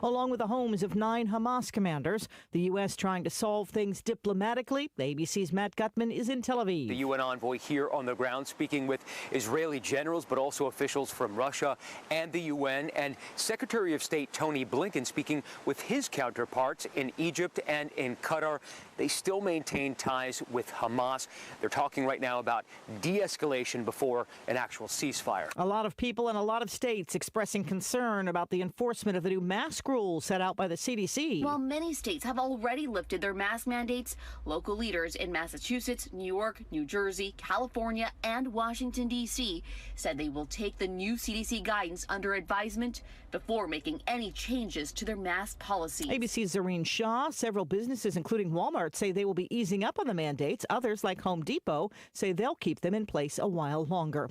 along with the homes of 9 Hamas commanders. The U.S. trying to solve things diplomatically. ABC's Matt Gutman is in Tel Aviv. The UN envoy here on the ground speaking with Israeli generals, but also officials from Russia and the UN, and Secretary of State Tony Blinken speaking with his counterparts in Egypt and in Qatar. They still maintain ties with Hamas. They're talking right now about de-escalation before an actual ceasefire. A lot of people in a lot of states expressing concern about the enforcement of the new mask rules set out by the CDC. While many states have already lifted their mask mandates, local leaders in Massachusetts, New York, New Jersey, California, and Washington, D.C. said they will take the new CDC guidance under advisement before making any changes to their mask policy. ABC's Zareen Shah. Several businesses, including Walmart, say they will be easing up on the mandates. Others, like Home Depot, say they'll keep them in place a while longer.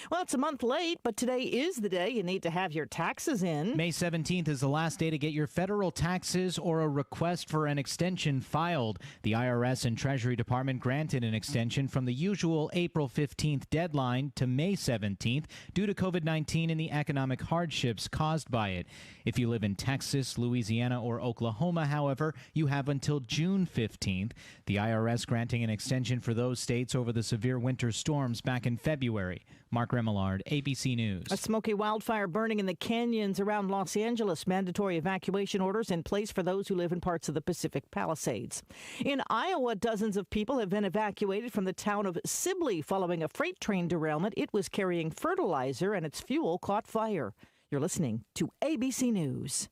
Well, it's a month late, but today is the day you need to have your taxes in. May 17th is the last day to get your federal taxes or a request for an extension filed. The IRS and Treasury Department granted an extension from the usual April 15th deadline to May 17th due to COVID-19 and the economic hardships caused by it. If you live in Texas, Louisiana, or Oklahoma, however, you have until June 15th. The IRS granting an extension for those states over the severe winter storms back in February. Mark Remillard, ABC News. A smoky wildfire burning in the canyons around Los Angeles. Mandatory evacuation orders in place for those who live in parts of the Pacific Palisades. In Iowa, dozens of people have been evacuated from the town of Sibley following a freight train derailment. It was carrying fertilizer and its fuel caught fire. You're listening to ABC News.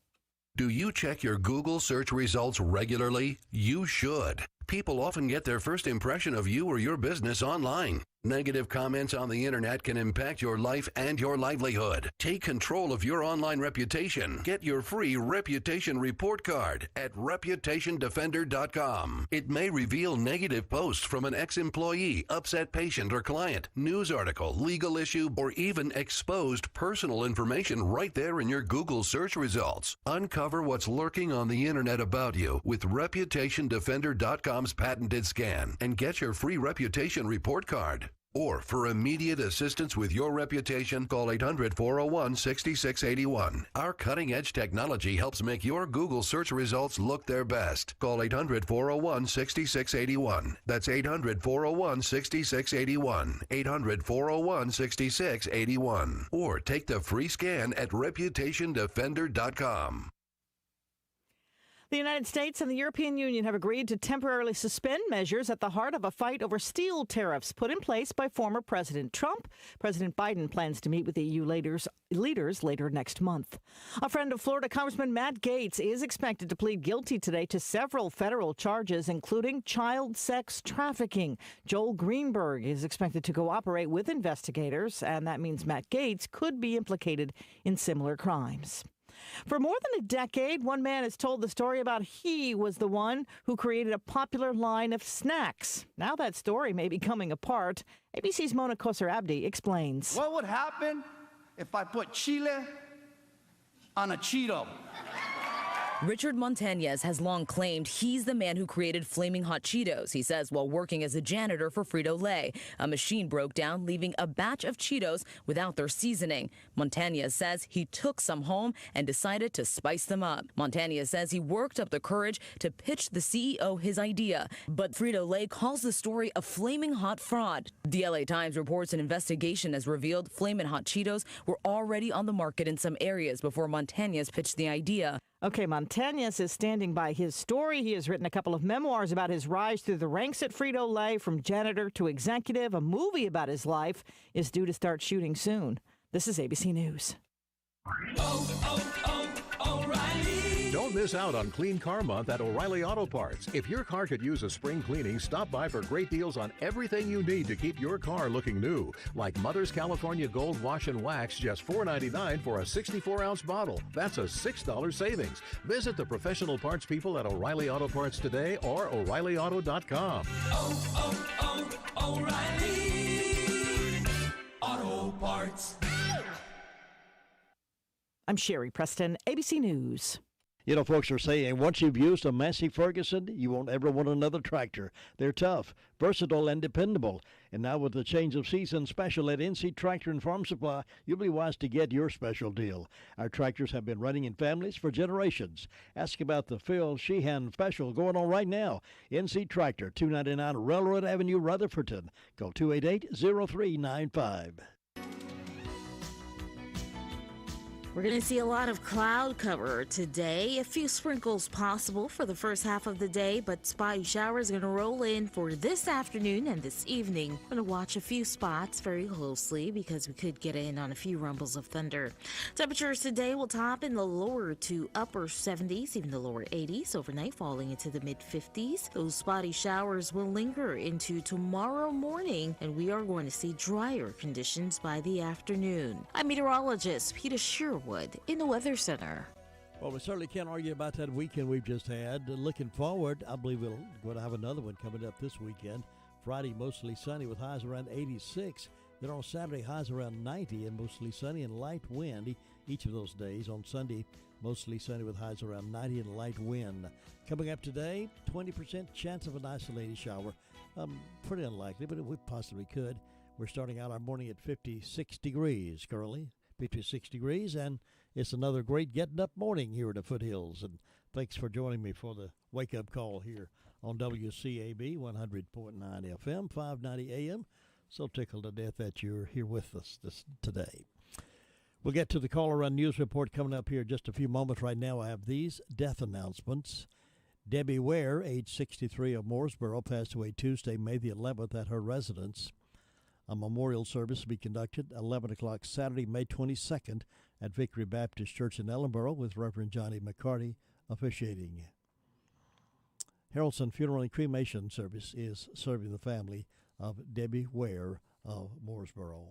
Do you check your Google search results regularly? You should. People often get their first impression of you or your business online. Negative comments on the internet can impact your life and your livelihood. Take control of your online reputation. Get your free reputation report card at reputationdefender.com. It may reveal negative posts from an ex-employee, upset patient or client, news article, legal issue, or even exposed personal information right there in your Google search results. Uncover what's lurking on the internet about you with reputationdefender.com's patented scan and get your free reputation report card. Or for immediate assistance with your reputation, call 800-401-6681. Our cutting-edge technology helps make your Google search results look their best. Call 800-401-6681. That's 800-401-6681. 800-401-6681. Or take the free scan at reputationdefender.com. The United States and the European Union have agreed to temporarily suspend measures at the heart of a fight over steel tariffs put in place by former President Trump. President Biden plans to meet with the EU leaders later next month. A friend of Florida Congressman Matt Gaetz is expected to plead guilty today to several federal charges, including child sex trafficking. Joel Greenberg is expected to cooperate with investigators, and that means Matt Gaetz could be implicated in similar crimes. For more than a decade, one man has told the story about he was the one who created a popular line of snacks. Now that story may be coming apart. ABC's Mona Kosar-Abdi explains. What would happen if I put chile on a Cheeto? Richard Montañez has long claimed he's the man who created Flaming Hot Cheetos. He says while working as a janitor for Frito-Lay, a machine broke down, leaving a batch of Cheetos without their seasoning. Montañez says he took some home and decided to spice them up. Montañez says he worked up the courage to pitch the CEO his idea, but Frito-Lay calls the story a flaming hot fraud. The LA Times reports an investigation has revealed Flamin' Hot Cheetos were already on the market in some areas before Montañez pitched the idea. Okay, Montañez is standing by his story. He has written a couple of memoirs about his rise through the ranks at Frito-Lay, from janitor to executive. A movie about his life is due to start shooting soon. This is ABC News. O'Reilly. Don't miss out on Clean Car Month at O'Reilly Auto Parts. If your car could use a spring cleaning, stop by for great deals on everything you need to keep your car looking new. Like Mother's California Gold Wash and Wax, just $4.99 for a 64-ounce bottle. That's a $6 savings. Visit the professional parts people at O'Reilly Auto Parts today or O'ReillyAuto.com. O'Reilly Auto Parts. I'm Sherry Preston, ABC News. You know, folks are saying once you've used a Massey Ferguson, you won't ever want another tractor. They're tough, versatile, and dependable. And now with the change of season special at NC Tractor and Farm Supply, you'll be wise to get your special deal. Our tractors have been running in families for generations. Ask about the Phil Sheehan special going on right now. NC Tractor, 299 Railroad Avenue, Rutherfordton. Call 288-0395. We're going to see a lot of cloud cover today. A few sprinkles possible for the first half of the day, but spotty showers are going to roll in for this afternoon and this evening. We're going to watch a few spots very closely because we could get in on a few rumbles of thunder. Temperatures today will top in the lower to upper 70s, even the lower 80s, overnight falling into the mid-50s. Those spotty showers will linger into tomorrow morning, and we are going to see drier conditions by the afternoon. I'm meteorologist Peter Sherwood in the Weather Center. Well, we certainly can't argue about that weekend we've just had. Looking forward, I believe we're going to have another one coming up this weekend. Friday, mostly sunny with highs around 86. Then on Saturday, highs around 90 and mostly sunny and light wind each of those days. On Sunday, mostly sunny with highs around 90 and light wind. Coming up today, 20% chance of an isolated shower. Pretty unlikely, but we possibly could. We're starting out our morning at 56 degrees currently. 56 degrees, and it's another great getting up morning here in the foothills. And thanks for joining me for the wake-up call here on WCAB 100.9 FM, 590 AM. So tickled to death that you're here with us today. We'll get to the caller run news report coming up here in just a few moments. Right now I have these death announcements. Debbie Ware, age 63 of Mooresboro, passed away Tuesday, May the 11th at her residence. A memorial service will be conducted 11 o'clock Saturday, May 22nd at Victory Baptist Church in Ellenboro with Reverend Johnny McCarty officiating. Harrelson Funeral and Cremation Service is serving the family of Debbie Ware of Mooresboro.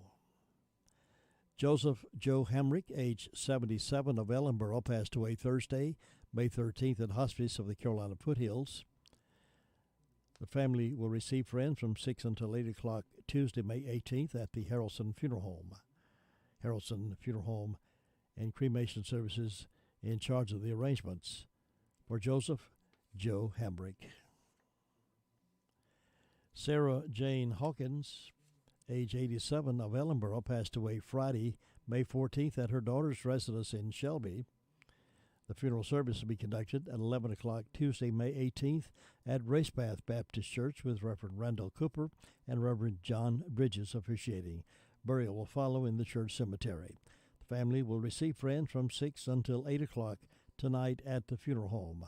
Joseph Joe Hamrick, age 77 of Ellenboro, passed away Thursday, May 13th at Hospice of the Carolina Foothills. The family will receive friends from 6 until 8 o'clock Tuesday, May 18th at the Harrelson Funeral Home. Harrelson Funeral Home and Cremation Services in charge of the arrangements for Joseph Joe Hambrick. Sarah Jane Hawkins, age 87 of Ellenboro, passed away Friday, May 14th at her daughter's residence in Shelby. The funeral service will be conducted at 11 o'clock Tuesday, May 18th at Racepath Baptist Church with Reverend Randall Cooper and Reverend John Bridges officiating. Burial will follow in the church cemetery. The family will receive friends from 6 until 8 o'clock tonight at the funeral home.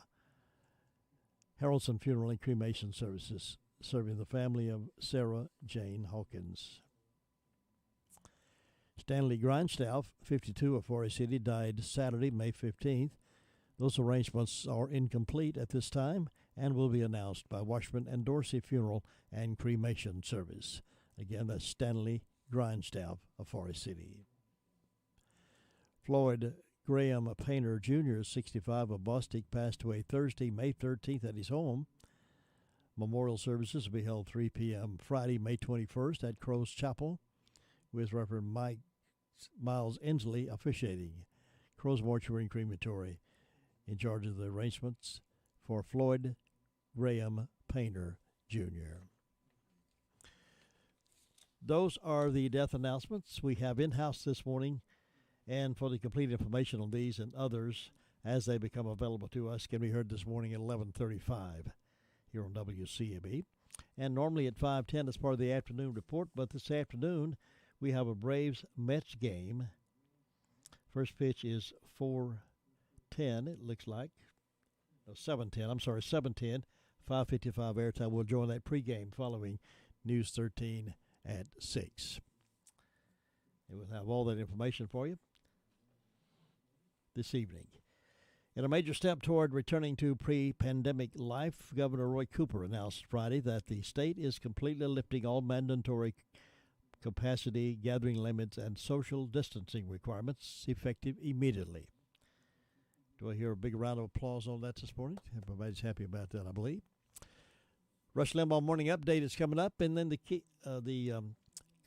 Harrelson Funeral and Cremation Services serving the family of Sarah Jane Hawkins. Stanley Grindstaff, 52 of Forest City, died Saturday, May 15th. Those arrangements are incomplete at this time and will be announced by Washburn and Dorsey Funeral and Cremation Service. Again, that's Stanley Grindstaff of Forest City. Floyd Graham Painter Jr., 65 of Bostic, passed away Thursday, May 13th at his home. Memorial services will be held 3 p.m. Friday, May 21st at Crow's Chapel with Reverend Miles Inslee officiating. Crow's Mortuary and Crematory in charge of the arrangements for Floyd Graham Painter Jr. Those are the death announcements we have in-house this morning, and for the complete information on these and others as they become available to us can be heard this morning at 11:35 here on WCAB, and normally at 5:10 as part of the afternoon report, but this afternoon we have a Braves-Mets game. First pitch is 4:10, it looks like. No, 7:10, I'm sorry, 7:10, 5:55 airtime. We'll join that pregame following News 13 at 6. And we'll have all that information for you this evening. In a major step toward returning to pre-pandemic life, Governor Roy Cooper announced Friday that the state is completely lifting all mandatory capacity, gathering limits, and social distancing requirements effective immediately. Do I hear a big round of applause on that this morning? Everybody's happy about that, I believe. Rush Limbaugh Morning Update is coming up, and then the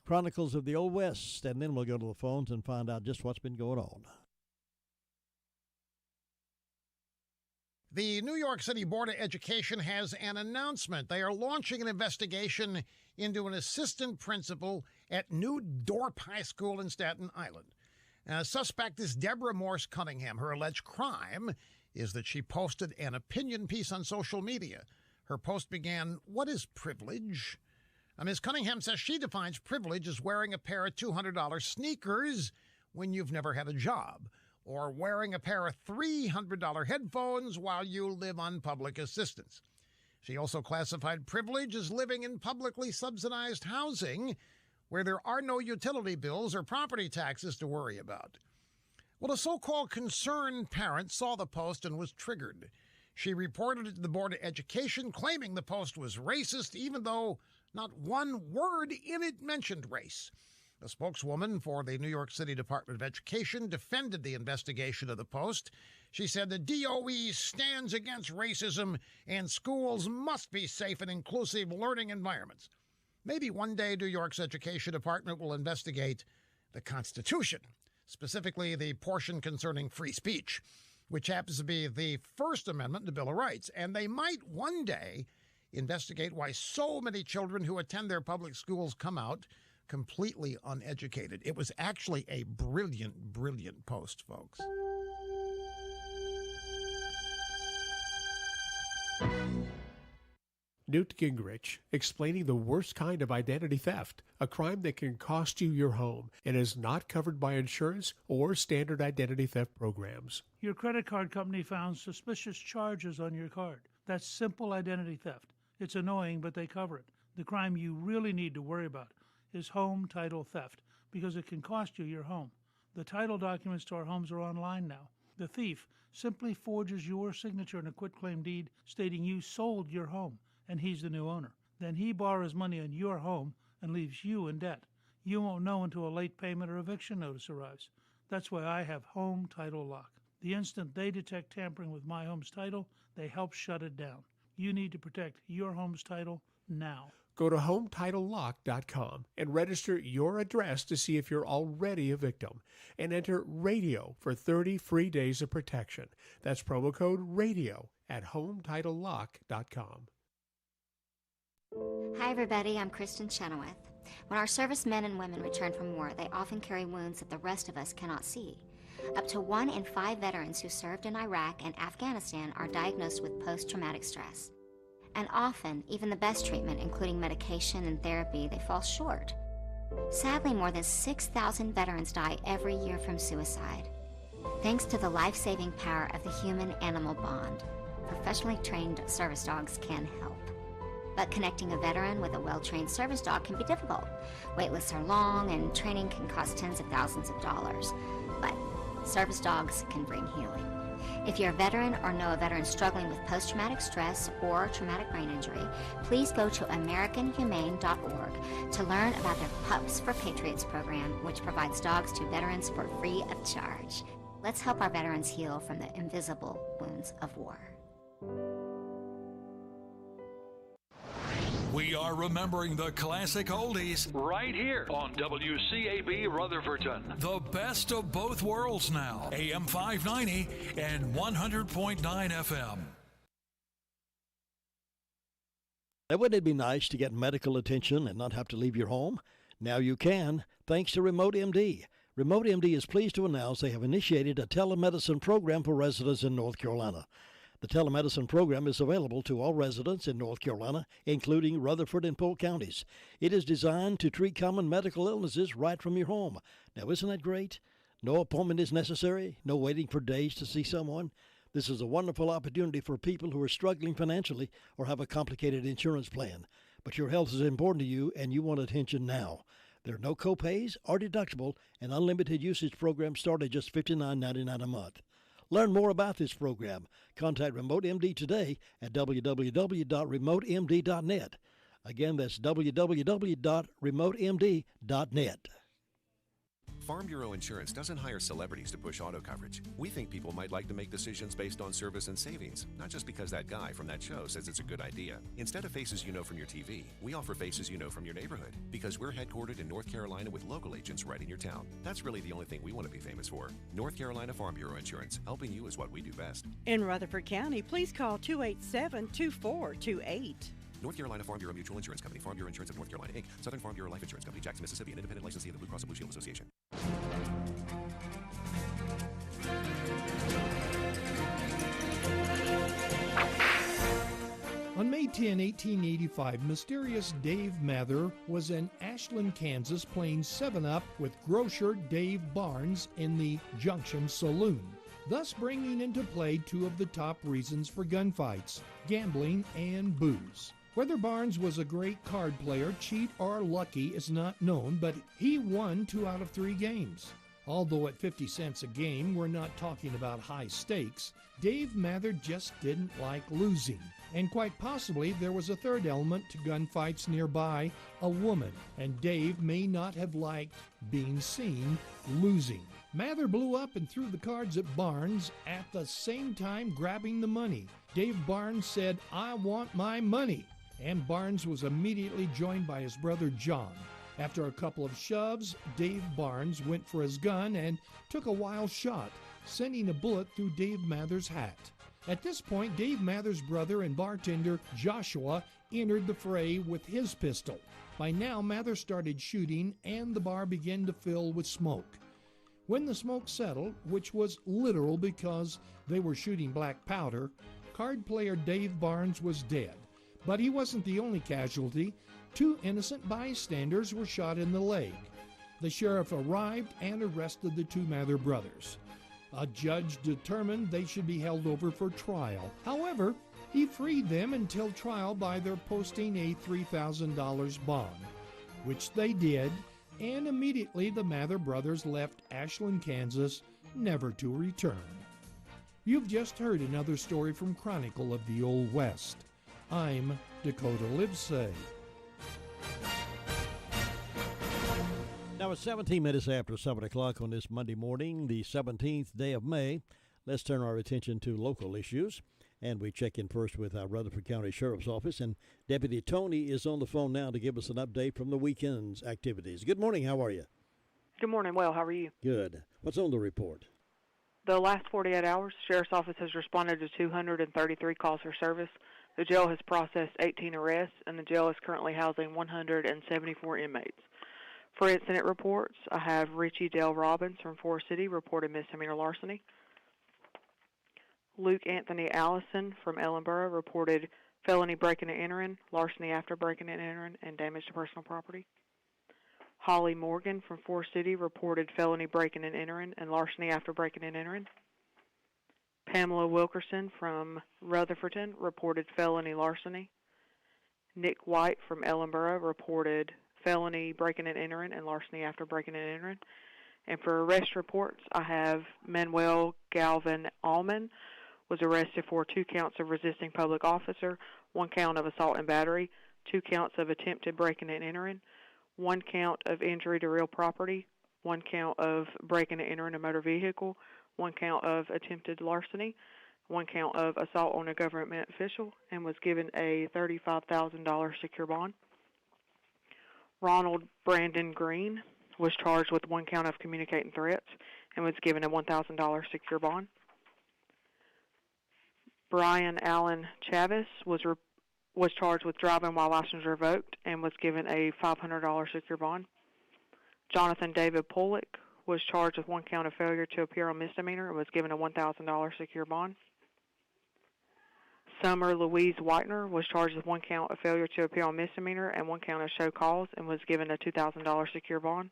Chronicles of the Old West, and then we'll go to the phones and find out just what's been going on. The New York City Board of Education has an announcement. They are launching an investigation into an assistant principal at New Dorp High School in Staten Island. Suspect is Deborah Morse Cunningham. Her alleged crime is that she posted an opinion piece on social media. Her post began, "What is privilege?" Ms. Cunningham says she defines privilege as wearing a pair of $200 sneakers when you've never had a job, or wearing a pair of $300 headphones while you live on public assistance. She also classified privilege as living in publicly subsidized housing where there are no utility bills or property taxes to worry about. Well, a so-called concerned parent saw the post and was triggered. She reported it to the Board of Education, claiming the post was racist, even though not one word in it mentioned race. A spokeswoman for the New York City Department of Education defended the investigation of the post. She said the DOE stands against racism and schools must be safe and inclusive learning environments. Maybe one day New York's Education Department will investigate the Constitution, specifically the portion concerning free speech, which happens to be the First Amendment to the Bill of Rights. And they might one day investigate why so many children who attend their public schools come out completely uneducated. It was actually a brilliant, brilliant post, folks. Newt Gingrich explaining the worst kind of identity theft, a crime that can cost you your home and is not covered by insurance or standard identity theft programs. Your credit card company found suspicious charges on your card. That's simple identity theft. It's annoying, but they cover it. The crime you really need to worry about is home title theft, because it can cost you your home. The title documents to our homes are online now. The thief simply forges your signature in a quitclaim deed stating you sold your home and he's the new owner. Then he borrows money on your home and leaves you in debt. You won't know until a late payment or eviction notice arrives. That's why I have Home Title Lock. The instant they detect tampering with my home's title, they help shut it down. You need to protect your home's title now. Go to HometitleLock.com and register your address to see if you're already a victim. And enter RADIO for 30 free days of protection. That's promo code RADIO at HometitleLock.com. Hi everybody, I'm Kristen Chenoweth. When our servicemen and women return from war, they often carry wounds that the rest of us cannot see. Up to 1 in 5 veterans who served in Iraq and Afghanistan are diagnosed with post-traumatic stress. And often, even the best treatment, including medication and therapy, they fall short. Sadly, more than 6,000 veterans die every year from suicide. Thanks to the life-saving power of the human-animal bond, professionally trained service dogs can help. But connecting a veteran with a well-trained service dog can be difficult. Wait lists are long and training can cost tens of thousands of dollars. But service dogs can bring healing. If you're a veteran or know a veteran struggling with post-traumatic stress or traumatic brain injury, please go to AmericanHumane.org to learn about their Pups for Patriots program, which provides dogs to veterans for free of charge. Let's help our veterans heal from the invisible wounds of war. We are remembering the classic oldies right here on WCAB Rutherfordton. The best of both worlds now. AM 590 and 100.9 FM. Now, wouldn't it be nice to get medical attention and not have to leave your home? Now you can, thanks to Remote MD. Remote MD is pleased to announce they have initiated a telemedicine program for residents in North Carolina. The telemedicine program is available to all residents in North Carolina, including Rutherford and Polk counties. It is designed to treat common medical illnesses right from your home. Now, isn't that great? No appointment is necessary, no waiting for days to see someone. This is a wonderful opportunity for people who are struggling financially or have a complicated insurance plan. But your health is important to you and you want attention now. There are no copays or deductible, and unlimited usage programs start at just $59.99 a month. Learn more about this program. Contact Remote MD today at www.remotemd.net. Again, that's www.remotemd.net. Farm Bureau Insurance doesn't hire celebrities to push auto coverage. We think people might like to make decisions based on service and savings, not just because that guy from that show says it's a good idea. Instead of faces you know from your TV, we offer faces you know from your neighborhood, because we're headquartered in North Carolina with local agents right in your town. That's really the only thing we want to be famous for. North Carolina Farm Bureau Insurance. Helping you is what we do best. In Rutherford County, please call 287-2428. North Carolina Farm Bureau Mutual Insurance Company, Farm Bureau Insurance of North Carolina, Inc., Southern Farm Bureau Life Insurance Company, Jackson, Mississippi, an independent licensee of the Blue Cross and Blue Shield Association. On May 10, 1885, mysterious Dave Mather was in Ashland, Kansas, playing 7-Up with grocer Dave Barnes in the Junction Saloon, thus bringing into play two of the top reasons for gunfights, gambling and booze. Whether Barnes was a great card player, cheat, or lucky is not known, but he won 2 out of 3 games. Although at 50 cents a game, we're not talking about high stakes, Dave Mather just didn't like losing. And quite possibly there was a third element to gunfights nearby, a woman, and Dave may not have liked being seen losing. Mather blew up and threw the cards at Barnes, at the same time grabbing the money. Dave Barnes said, "I want my money," and Barnes was immediately joined by his brother John. After a couple of shoves, Dave Barnes went for his gun and took a wild shot, sending a bullet through Dave Mather's hat. At this point, Dave Mather's brother and bartender Joshua entered the fray with his pistol. By now, Mather started shooting and the bar began to fill with smoke. When the smoke settled, which was literal because they were shooting black powder, card player Dave Barnes was dead. But he wasn't the only casualty. 2 innocent bystanders were shot in the leg. The sheriff arrived and arrested the 2 Mather brothers. A judge determined they should be held over for trial. However, he freed them until trial by their posting a $3,000 bond, which they did, and immediately the Mather brothers left Ashland, Kansas, never to return. You've just heard another story from Chronicle of the Old West. I'm Dakota Livesay. Now it's 17 minutes after 7 o'clock on this Monday morning, the 17th day of May. Let's turn our attention to local issues. And we check in first with our Rutherford County Sheriff's Office. And Deputy Tony is on the phone now to give us an update from the weekend's activities. Good morning. How are you? Good morning. Well, how are you? Good. What's on the report? The last 48 hours, Sheriff's Office has responded to 233 calls for service. The jail has processed 18 arrests, and the jail is currently housing 174 inmates. For incident reports, I have Richie Dale Robbins from Forest City reported misdemeanor larceny. Luke Anthony Allison from Ellenboro reported felony breaking and entering, larceny after breaking and entering, and damage to personal property. Holly Morgan from Forest City reported felony breaking and entering and larceny after breaking and entering. Pamela Wilkerson from Rutherfordton reported felony larceny. Nick White from Ellenboro reported felony breaking and entering and larceny after breaking and entering. And for arrest reports, I have Manuel Galvin Allman was arrested for 2 counts of resisting public officer, 1 count of assault and battery, 2 counts of attempted breaking and entering, 1 count of injury to real property, 1 count of breaking and entering a motor vehicle, 1 count of attempted larceny, 1 count of assault on a government official, and was given a $35,000 secure bond. Ronald Brandon Green was charged with 1 count of communicating threats and was given a $1,000 secure bond. Brian Allen Chavis was charged with driving while license revoked and was given a $500 secure bond. Jonathan David Pollock was charged with 1 count of failure to appear on misdemeanor and was given a $1,000 secure bond. Summer Louise Whitener was charged with 1 count of failure to appear on misdemeanor and 1 count of show cause and was given a $2,000 secure bond.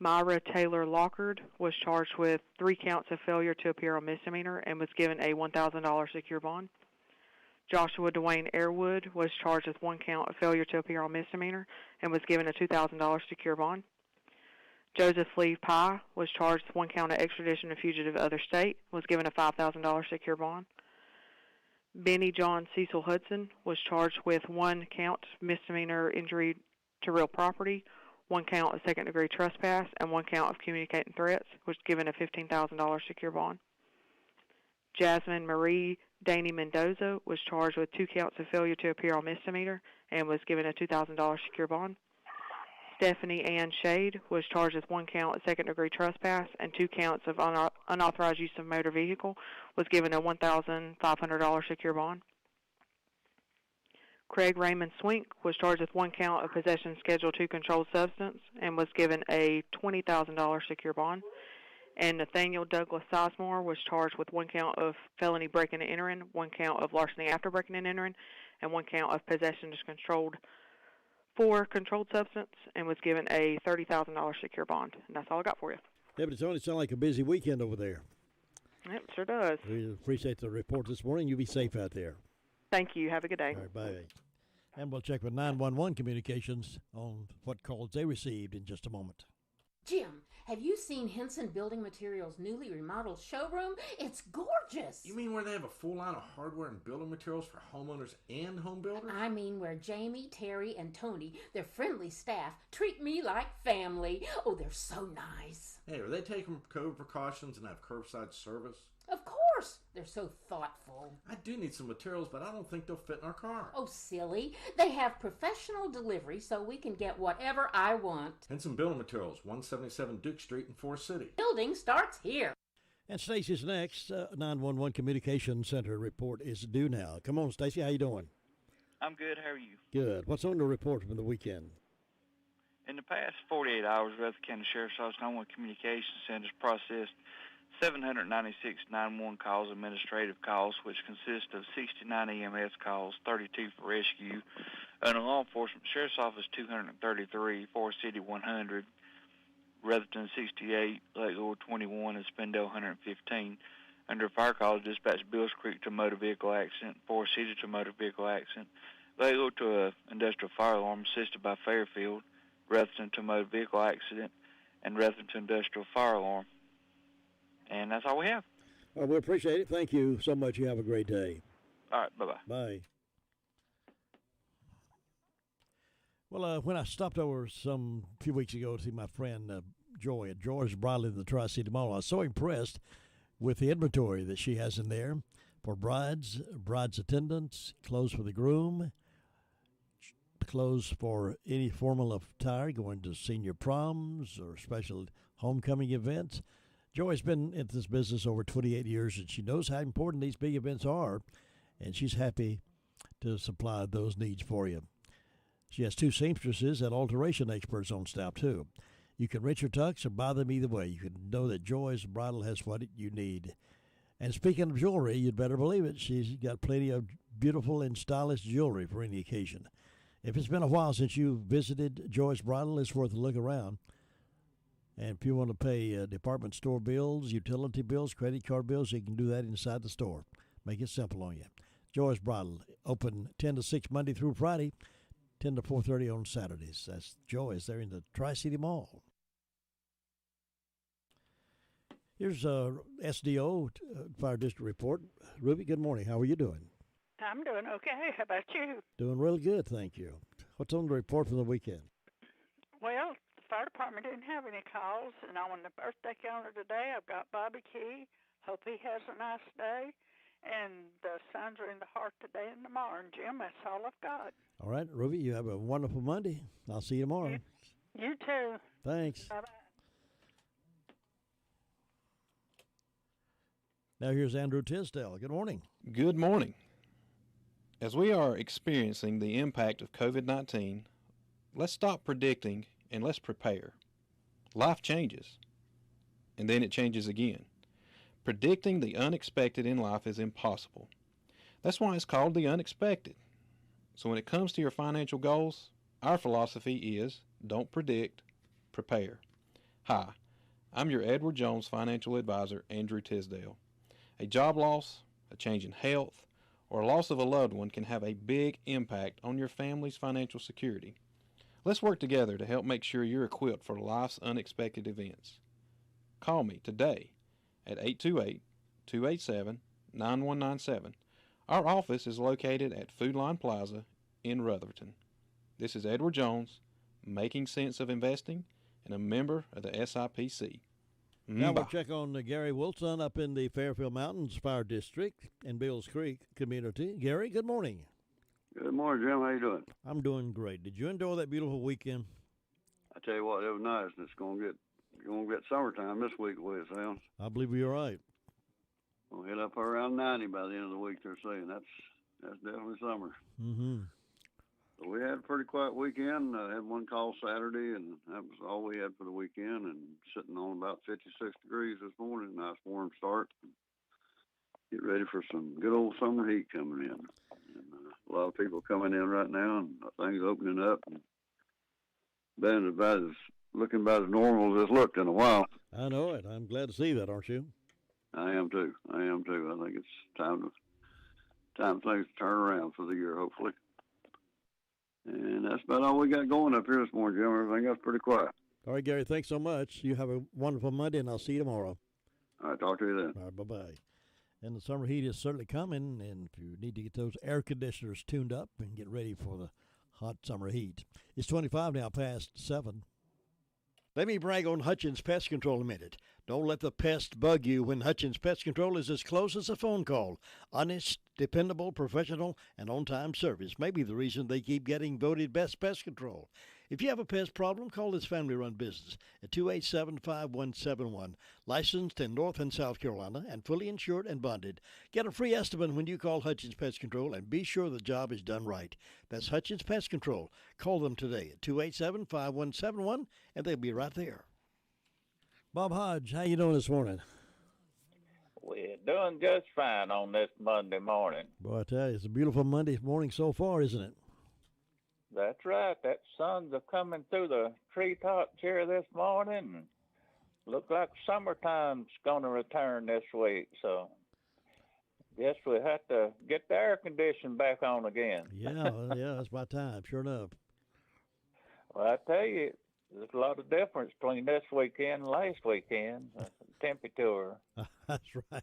Myra Taylor Lockard was charged with 3 counts of failure to appear on misdemeanor and was given a $1,000 secure bond. Joshua Dwayne Airwood was charged with 1 count of failure to appear on misdemeanor and was given a $2,000 secure bond. Joseph Lee Pye was charged with 1 count of extradition to fugitive other state, was given a $5,000 secure bond. Benny John Cecil Hudson was charged with 1 count misdemeanor injury to real property, 1 count of second-degree trespass, and 1 count of communicating threats, was given a $15,000 secure bond. Jasmine Marie Daney Mendoza was charged with 2 counts of failure to appear on misdemeanor and was given a $2,000 secure bond. Stephanie Ann Shade was charged with 1 count of second-degree trespass and 2 counts of unauthorized use of motor vehicle, was given a $1,500 secure bond. Craig Raymond Swink was charged with 1 count of possession of Schedule II controlled substance and was given a $20,000 secure bond. And Nathaniel Douglas Sizemore was charged with 1 count of felony breaking and entering, 1 count of larceny after breaking and entering, and 1 count of possession of controlled substance, and was given a $30,000 secure bond. And that's all I got for you. Yeah, but it's only sound like a busy weekend over there. Yep, sure does. We appreciate the report this morning. You be safe out there. Thank you. Have a good day. All right, bye. And we'll check with 911 communications on what calls they received in just a moment. Jim, have you seen Henson Building Materials' newly remodeled showroom? It's gorgeous. You mean where they have a full line of hardware and building materials for homeowners and home builders? I mean where Jamie, Terry, and Tony, their friendly staff, treat me like family. Oh, they're so nice. Hey, are they taking COVID precautions and have curbside service? Of course. They're so thoughtful. I do need some materials, but I don't think they'll fit in our car. Oh, silly. They have professional delivery so we can get whatever I want. Henson Building Materials, 177 Duke Street in Forest City. Building starts here. And Stacy's next. 911 Communication Center report is due now. Come on, Stacy. How you doing? I'm good. How are you? Good. What's on the report from the weekend? In the past 48 hours, Rutherford County Sheriff's Office 911 Communication Centers processed 796 911 calls, administrative calls, which consist of 69 EMS calls, 32 for rescue, and a law enforcement sheriff's office 233, Forest City 100, Rutherford 68, Lake Lure 21, and Spindale 115. Under fire calls, dispatched Bills Creek to a motor vehicle accident, Forest City to a motor vehicle accident, Lake Lure to an industrial fire alarm assisted by Fairfield, Rutherford to a motor vehicle accident, and Rutherford to industrial fire alarm. And that's all we have. Well, we appreciate it. Thank you so much. You have a great day. All right. Bye-bye. Bye. Well, when I stopped over some few weeks ago to see my friend Joy at Joy's Bridal in the Tri-City Mall, I was so impressed with the inventory that she has in there for brides attendants, clothes for the groom, clothes for any formal attire going to senior proms or special homecoming events. Joy's been in this business over 28 years, and she knows how important these big events are, and she's happy to supply those needs for you. She has 2 seamstresses and alteration experts on staff, too. You can rent your tux or buy them either way. You can know that Joy's Bridal has what you need. And speaking of jewelry, you'd better believe it, she's got plenty of beautiful and stylish jewelry for any occasion. If it's been a while since you visited Joy's Bridal, it's worth a look around. And if you want to pay department store bills, utility bills, credit card bills, you can do that inside the store. Make it simple on you. Joy's Bridal, open 10 to 6 Monday through Friday, 10 to 4:30 on Saturdays. That's Joy's there in the Tri-City Mall. Here's SDO Fire District Report. Ruby, good morning. How are you doing? I'm doing okay. How about you? Doing real good, thank you. What's on the report from the weekend? Well, the fire department didn't have any calls, and on the birthday calendar today, I've got Bobby Key. Hope he has a nice day. And the signs are in the heart today and tomorrow. And, Jim, that's all I've got. All right, Ruby, you have a wonderful Monday. I'll see you tomorrow. You too. Thanks. Bye-bye. Now here's Andrew Tisdale. Good morning. Good morning. As we are experiencing the impact of COVID-19, let's stop predicting and let's prepare. Life changes, and then it changes again. Predicting the unexpected in life is impossible. That's why it's called the unexpected. So when it comes to your financial goals, our philosophy is don't predict, prepare. Hi, I'm your Edward Jones financial advisor, Andrew Tisdale. A job loss, a change in health, or a loss of a loved one can have a big impact on your family's financial security. Let's work together to help make sure you're equipped for life's unexpected events. Call me today at 828-287-9197. Our office is located at Food Line Plaza in Rutherford. This is Edward Jones, making sense of investing, and a member of the SIPC. Now we'll check on Gary Wilson up in the Fairfield Mountains Fire District in Bills Creek community. Gary, good morning. Good morning, Jim. How you doing? I'm doing great. Did you enjoy that beautiful weekend? I tell you what, it was nice, and it's gonna get summertime this week, the way it sounds. I believe you're right. We'll hit up around 90 by the end of the week. They're saying that's definitely summer. Mm-hmm. So we had a pretty quiet weekend. I had one call Saturday, and that was all we had for the weekend. And sitting on about 56 degrees this morning. Nice warm start. Get ready for some good old summer heat coming in. And, a lot of people coming in right now, and things opening up. And looking about as normal as it's looked in a while. I know it. I'm glad to see that, aren't you? I am too. I think it's time things to turn around for the year, hopefully. And that's about all we got going up here this morning, Jim. Everything else pretty quiet. All right, Gary, thanks so much. You have a wonderful Monday, and I'll see you tomorrow. All right, talk to you then. All right, bye-bye. And the summer heat is certainly coming, and if you need to get those air conditioners tuned up and get ready for the hot summer heat. It's 25 now past 7. Let me brag on Hutchins Pest Control a minute. Don't let the pest bug you when Hutchins Pest Control is as close as a phone call. Honest, dependable, professional, and on-time service may be the reason they keep getting voted best pest control. If you have a pest problem, call this family-run business at 287-5171. Licensed in North and South Carolina and fully insured and bonded. Get a free estimate when you call Hutchins Pest Control and be sure the job is done right. That's Hutchins Pest Control. Call them today at 287-5171 and they'll be right there. Bob Hodge, how you doing this morning? We're doing just fine on this Monday morning. Boy, I tell you, it's a beautiful Monday morning so far, isn't it? That's right. That sun's coming through the treetops here this morning. Look like summertime's going to return this week, so guess we have to get the air conditioning back on again. Yeah, that's about time, sure enough. Well, I tell you, there's a lot of difference between this weekend and last weekend. Temperature. That's right.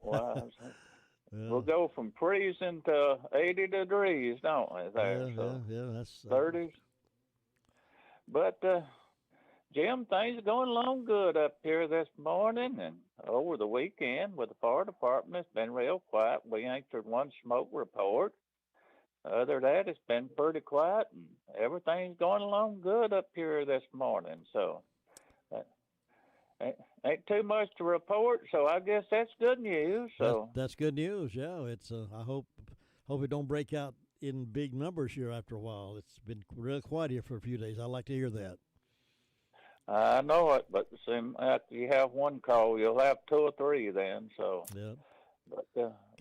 Well, we'll go from freezing to 80 degrees, don't we? There, that's 30s. But, Jim, things are going along good up here this morning and over the weekend with the fire department. It's been real quiet. We answered one smoke report. Other than that, it's been pretty quiet, and everything's going along good up here this morning. So, ain't too much to report. So I guess that's good news. So that's good news. Yeah, it's. I hope it don't break out in big numbers here after a while. It's been real quiet here for a few days. I like to hear that. I know it, but after you have one call, you'll have 2 or 3 then. So yeah. But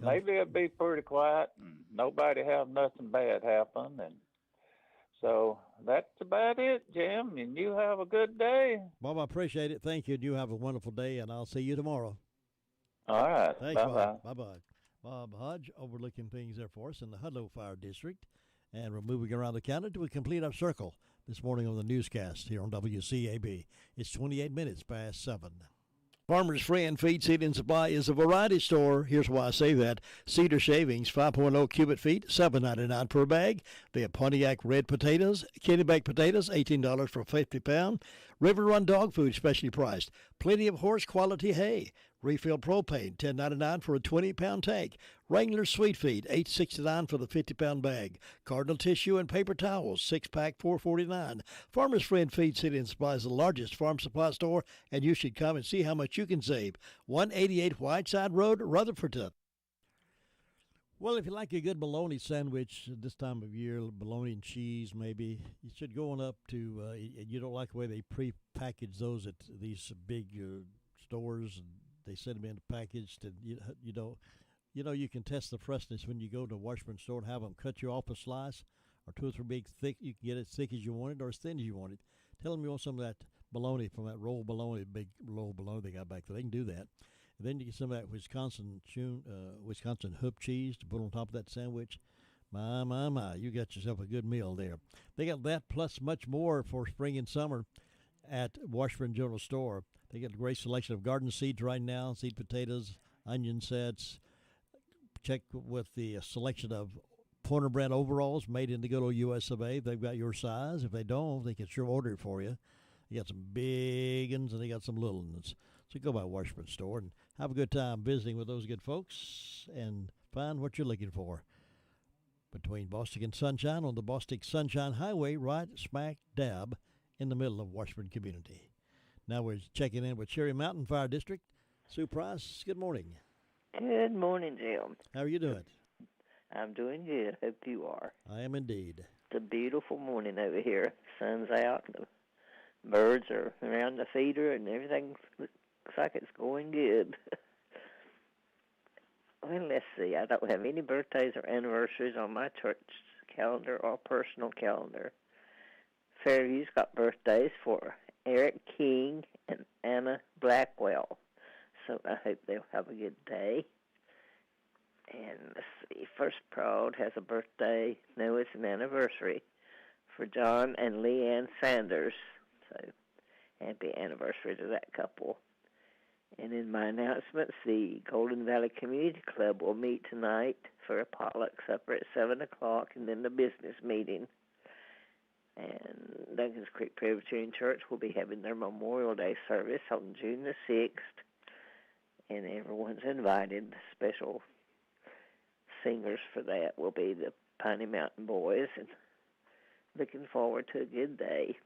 maybe it'll be pretty quiet and nobody have nothing bad happen. And so that's about it, Jim. And you have a good day. Bob, I appreciate it. Thank you. And you have a wonderful day, and I'll see you tomorrow. All right. Thanks, Bye-bye. Bye-bye. Bob Hodge overlooking things there for us in the Hudlow Fire District. And we're moving around the county to complete our circle this morning on the newscast here on WCAB. It's 28 minutes past 7. Farmers Friend Feed, Seed, and Supply is a variety store. Here's why I say that. Cedar shavings, 5.0 cubic feet, $7.99 per bag. They have Pontiac red potatoes, Kenny baked potatoes, $18 for 50 pound. River Run dog food, specially priced. Plenty of horse quality hay. Refill propane, $10.99 for a 20-pound tank. Wrangler sweet feed, $8.69 for the 50-pound bag. Cardinal tissue and paper towels, 6-pack, $4.49. Farmers Friend Feed, Seed, and Supply is the largest farm supply store, and you should come and see how much you can save. 188 Whiteside Road, Rutherford. Well, if you like a good bologna sandwich this time of year, bologna and cheese maybe, you should go on up to, you don't like the way they pre-package those at these big stores, and they send them in packaged, and you can test the freshness when you go to a Washburn store and have them cut you off a slice, or 2 or 3 big thick. You can get it as thick as you want it or as thin as you want it. Tell them you want some of that bologna from that roll bologna, big roll bologna they got back there. They can do that. And then you get some of that Wisconsin hoop cheese to put on top of that sandwich. My, you got yourself a good meal there. They got that plus much more for spring and summer at Washburn General Store. They got a great selection of garden seeds right now, seed potatoes, onion sets. Check with the selection of Pointer brand overalls made in the good old US of A. They've got your size. If they don't, they can sure order it for you. You got some big ones and they got some little ones. So go by Washburn store and have a good time visiting with those good folks and find what you're looking for. Between Bostic and Sunshine on the Bostic Sunshine Highway, right smack dab in the middle of Washburn community. Now we're checking in with Cherry Mountain Fire District. Sue Price, good morning. Good morning, Jim. How are you doing? I'm doing good. Hope you are. I am indeed. It's a beautiful morning over here. Sun's out. The birds are around the feeder, and everything looks like it's going good. Well, let's see. I don't have any birthdays or anniversaries on my church calendar or personal calendar. Fairview's got birthdays for Eric King and Anna Blackwell. So I hope they'll have a good day. And let's see, First Prod has a birthday. No, it's an anniversary for John and Leanne Sanders. So happy anniversary to that couple. And in my announcements, the Golden Valley Community Club will meet tonight for a potluck supper at 7 o'clock and then the business meeting. And Duncan's Creek Presbyterian Church will be having their Memorial Day service on June the 6th. And everyone's invited. The special singers for that will be the Piney Mountain Boys. And looking forward to a good day.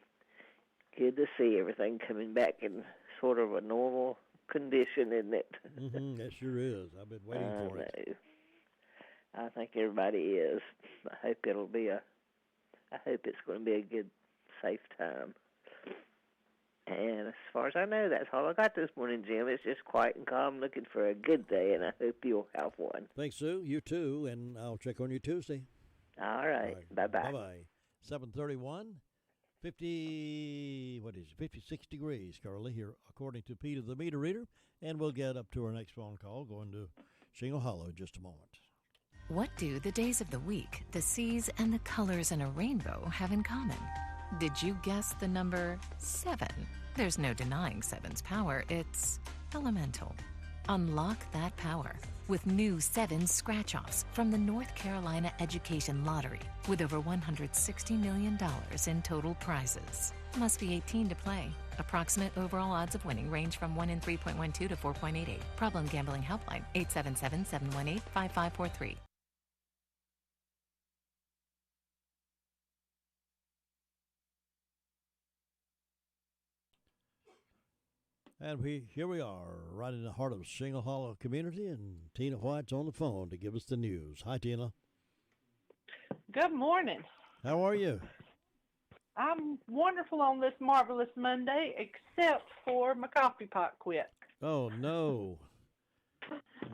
Good to see everything coming back in sort of a normal condition, isn't it? Mm-hmm, that sure is. I've been waiting for it. I think everybody is. I hope it's going to be a good, safe time. And as far as I know, that's all I got this morning, Jim. It's just quiet and calm, looking for a good day, and I hope you'll have one. Thanks, Sue. You too, and I'll check on you Tuesday. All right. Bye-bye. Bye-bye. 7:31. 56 degrees currently here, according to Peter the meter reader. And we'll get up to our next phone call, going to Shingle Hollow in just a moment. What do the days of the week, the seas, and the colors in a rainbow have in common? Did you guess the number 7? There's no denying 7's power. It's elemental. Unlock that power with new 7 scratch-offs from the North Carolina Education Lottery with over $160 million in total prizes. Must be 18 to play. Approximate overall odds of winning range from 1 in 3.12 to 4.88. Problem Gambling Helpline, 877-718-5543. And here we are, right in the heart of Shingle Hollow community, and Tina White's on the phone to give us the news. Hi, Tina. Good morning. How are you? I'm wonderful on this marvelous Monday, except for my coffee pot quit. Oh no.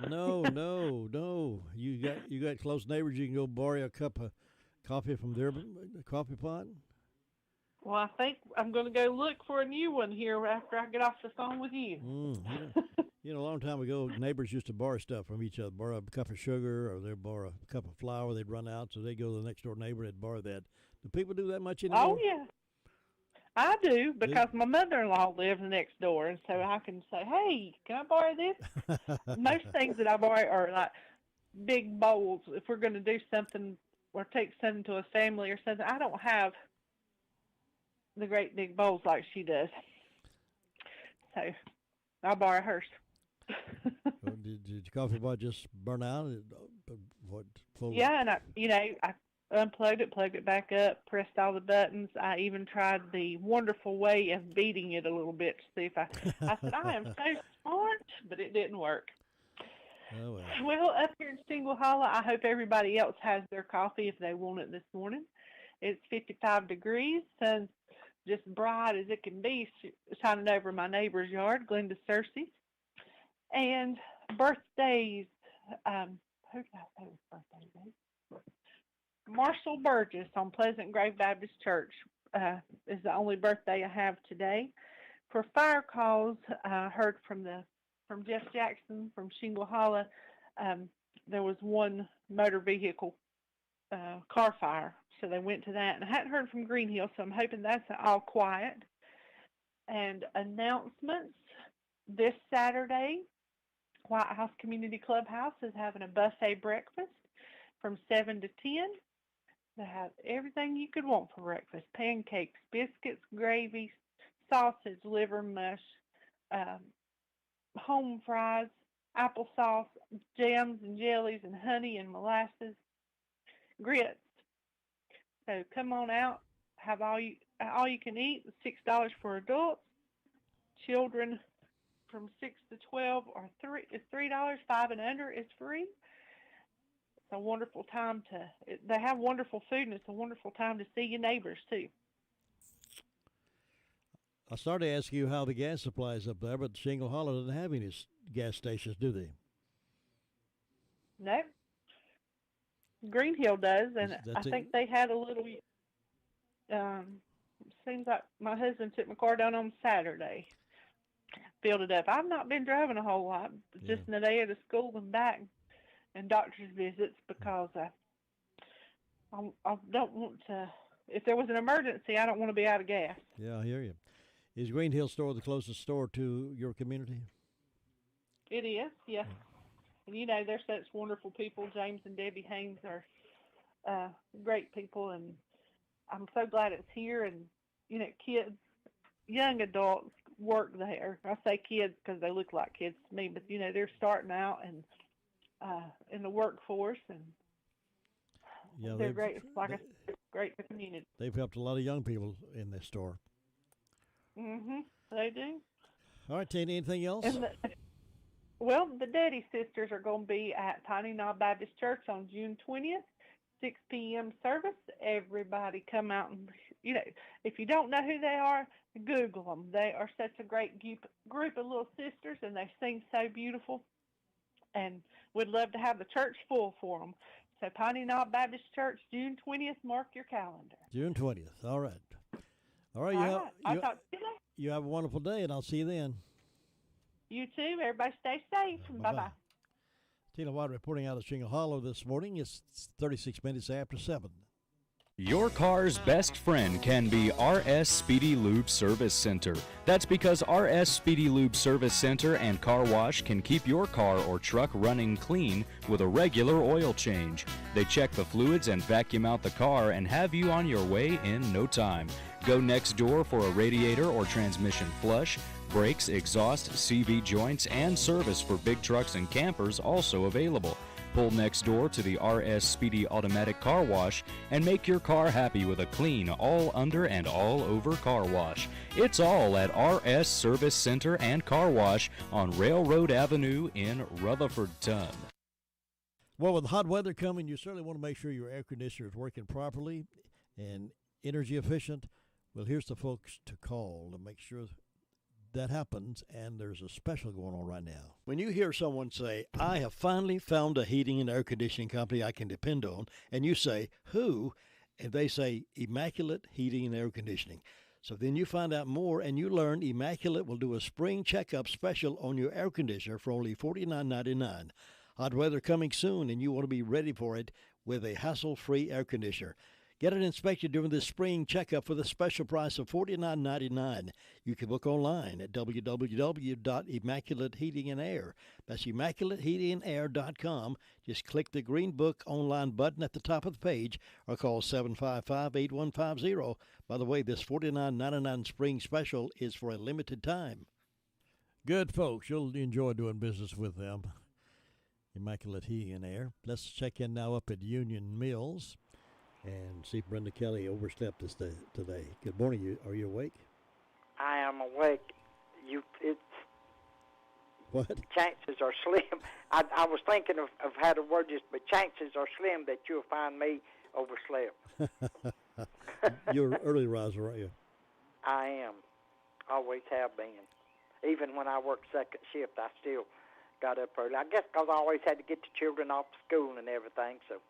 No. You got close neighbors you can go borrow a cup of coffee from their coffee pot? Well, I think I'm going to go look for a new one here after I get off the phone with you. A long time ago, neighbors used to borrow stuff from each other, borrow a cup of sugar, or they'd borrow a cup of flour. They'd run out, so they'd go to the next door neighbor and borrow that. Do people do that much anymore? Oh, yeah. I do, because my mother-in-law lives next door, and so I can say, hey, can I borrow this? Most things that I borrow are like big bowls. If we're going to do something or take something to a family or something, I don't have the great big bowls like she does. So I'll borrow hers. Did your coffee pot just burn out? Yeah, and I unplugged it, plugged it back up, pressed all the buttons. I even tried the wonderful way of beating it a little bit to see if I said, I am so smart, but it didn't work. Oh, well, up here in Shingle Hollow, I hope everybody else has their coffee if they want it this morning. It's 55 degrees, sun's just bright as it can be, shining over my neighbor's yard, Glenda Cersei. And birthdays, who did I say was birthday today? Marshall Burgess on Pleasant Grove Baptist Church is the only birthday I have today. For fire calls, I heard from Jeff Jackson from Shingle Hollow. There was one motor vehicle car fire, so they went to that. And I hadn't heard from Green Hill, so I'm hoping that's all quiet. And announcements, this Saturday, White House Community Clubhouse is having a buffet breakfast. from 7 to 10. They have everything you could want for breakfast: pancakes, biscuits, gravy, sausage, liver mush, home fries, applesauce, jams and jellies, and honey and molasses, grits. So come on out, have all you can eat. $6 for adults. Children from 6 to 12 is $3. 5 and under is free. It's a wonderful time they have wonderful food, and it's a wonderful time to see your neighbors too. I started to ask you how the gas supply is up there, but Shingle Hollow doesn't have any gas stations, do they? No. Green Hill does, and I think they had a little. Seems like my husband took my car down on Saturday, filled it up. I've not been driving a whole lot, just in the day of the school and back, and doctor's visits, because I don't want to. If there was an emergency, I don't want to be out of gas. Yeah, I hear you. Is Green Hill store the closest store to your community? It is, yeah. And they're such wonderful people. James and Debbie Haynes are great people, and I'm so glad it's here. And kids, young adults work there. I say kids because they look like kids to me, but they're starting out and in the workforce, and they're great. Like I said, great for the community. They've helped a lot of young people in this store. They do. All right, Tina, anything else? Well, the Daddy Sisters are going to be at Piney Knob Baptist Church on June 20th, 6 p.m. service. Everybody come out and, if you don't know who they are, Google them. They are such a great group of little sisters, and they sing so beautiful. And we'd love to have the church full for them. So Piney Knob Baptist Church, June 20th, mark your calendar. June 20th. All right. All right. I'll talk to you later. You have a wonderful day, and I'll see you then. You too. Everybody stay safe. Bye-bye. Tina White reporting out of Shingle Hollow this morning. It's 36 minutes after 7. Your car's best friend can be RS Speedy Lube Service Center. That's because RS Speedy Lube Service Center and Car Wash can keep your car or truck running clean with a regular oil change. They check the fluids and vacuum out the car and have you on your way in no time. Go next door for a radiator or transmission flush. Brakes, exhaust, CV joints, and service for big trucks and campers also available. Pull next door to the RS Speedy Automatic Car Wash and make your car happy with a clean, all under and all over car wash. It's all at RS Service Center and Car Wash on Railroad Avenue in Rutherfordton. Well, with hot weather coming, you certainly want to make sure your air conditioner is working properly and energy efficient. Well, here's the folks to call to make sure that happens, and there's a special going on right now. When you hear someone say, I have finally found a heating and air conditioning company I can depend on, and you say, who? And they say, Immaculate Heating and Air Conditioning. So then you find out more, and you learn Immaculate will do a spring checkup special on your air conditioner for only $49.99. Hot weather coming soon, and you want to be ready for it with a hassle-free air conditioner. Get it inspected during this spring checkup for the special price of $49.99. You can book online at www.immaculateheatingandair. That's immaculateheatingandair.com. Just click the green book online button at the top of the page or call 755-8150. By the way, this $49.99 spring special is for a limited time. Good folks. You'll enjoy doing business with them. Immaculate Heating and Air. Let's check in now up at Union Mills and see if Brenda Kelly overslept this day, today. Good morning. Are you awake? I am awake. What? Chances are slim. I was thinking of how to word this, but chances are slim that you'll find me overslept. You're an early riser, aren't you? I am. Always have been. Even when I worked second shift, I still got up early. I guess because I always had to get the children off to school and everything, so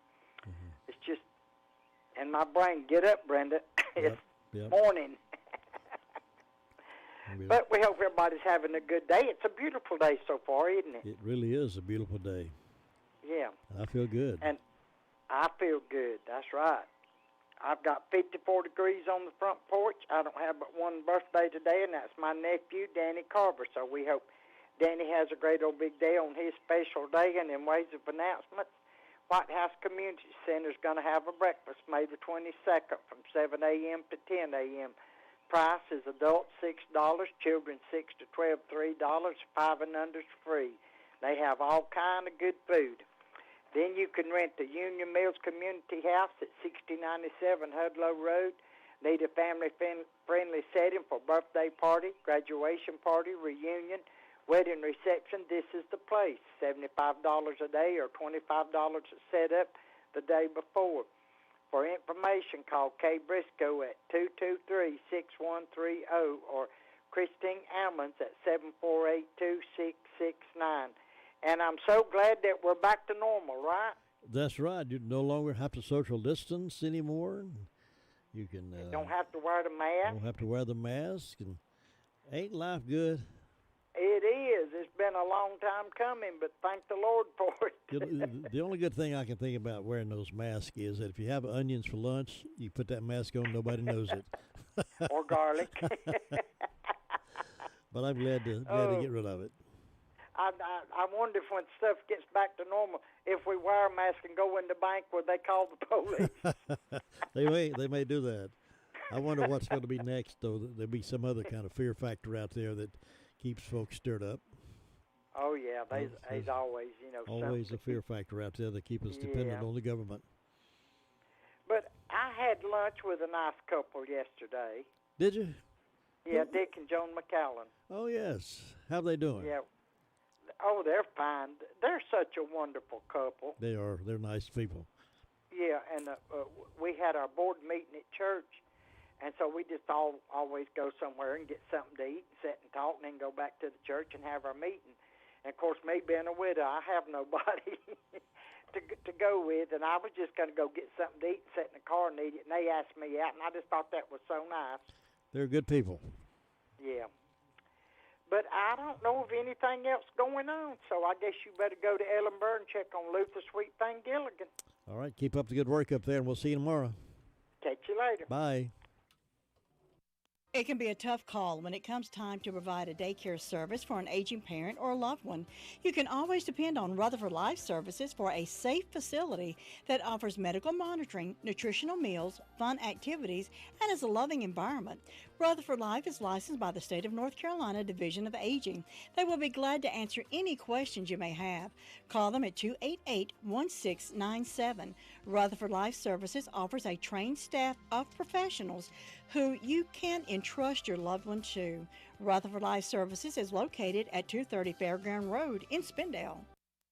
it's just, and my brain, get up, Brenda. It's morning. But we hope everybody's having a good day. It's a beautiful day so far, isn't it? It really is a beautiful day. Yeah. I feel good. And I feel good. That's right. I've got 54 degrees on the front porch. I don't have but one birthday today, and that's my nephew, Danny Carver. So we hope Danny has a great old big day on his special day. And in ways of announcements, White House Community Center is going to have a breakfast May the 22nd from 7 a.m. to 10 a.m. Price is adults $6, children $6 to 12, $3, 5 and under's free. They have all kind of good food. Then you can rent the Union Mills Community House at 6097 Hudlow Road. Need a family-friendly setting for birthday party, graduation party, reunion, wedding reception. This is the place. $75 a day or $25 to set up the day before. For information, call Kay Briscoe at 223-6130 or Christine Almans at 748-2669. And I'm so glad that we're back to normal, right? That's right. You no longer have to social distance anymore. You can don't have to wear the mask. Don't have to wear the mask. And ain't life good? It is. It's been a long time coming, but thank the Lord for it. The only good thing I can think about wearing those masks is that if you have onions for lunch, you put that mask on, nobody knows it. Or garlic. But I'm glad to get rid of it. I wonder if when stuff gets back to normal, if we wear a mask and go in the bank, will they call the police? They may do that. I wonder what's going to be next, though. There'll be some other kind of fear factor out there that keeps folks stirred up. Oh, yeah. There's always, always a fear factor out there that keeps us dependent on the government. But I had lunch with a nice couple yesterday. Did you? Yeah, Dick and Joan McAllen. Oh, yes. How are they doing? Yeah. Oh, they're fine. They're such a wonderful couple. They are. They're nice people. Yeah, and we had our board meeting at church, and so we just always go somewhere and get something to eat and sit and talk and then go back to the church and have our meeting. And, of course, me being a widow, I have nobody to go with, and I was just going to go get something to eat and sit in the car and eat it, and they asked me out, and I just thought that was so nice. They're good people. Yeah. But I don't know of anything else going on, so I guess you better go to Ellenborough and check on Luther Sweet Thing Gilligan. All right, keep up the good work up there, and we'll see you tomorrow. Catch you later. Bye. It can be a tough call when it comes time to provide a daycare service for an aging parent or loved one. You can always depend on Rutherford Life Services for a safe facility that offers medical monitoring, nutritional meals, fun activities, and is a loving environment. Rutherford Life is licensed by the State of North Carolina Division of Aging. They will be glad to answer any questions you may have. Call them at 288-1697. Rutherford Life Services offers a trained staff of professionals who you can entrust your loved one to. Rutherford Life Services is located at 230 Fairground Road in Spindale.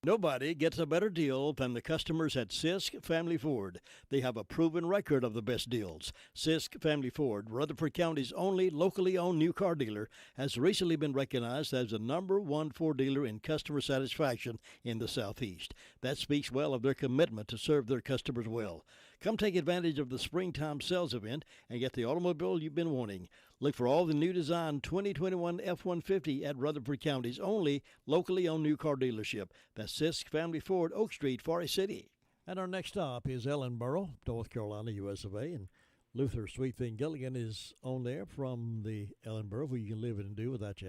Nobody gets a better deal than the customers at Sisk Family Ford. They have a proven record of the best deals. Sisk Family Ford, Rutherford County's only locally owned new car dealer, has recently been recognized as the #1 Ford dealer in customer satisfaction in the Southeast. That speaks well of their commitment to serve their customers well. Come take advantage of the springtime sales event and get the automobile you've been wanting. Look for all the new design 2021 F-150 at Rutherford County's only locally owned new car dealership. That's Sisk Family Ford, Oak Street, Forest City. And our next stop is Ellenborough, North Carolina, US of A. And Luther Sweet Thing Gilligan is on there from the Ellenborough, where you can live and do without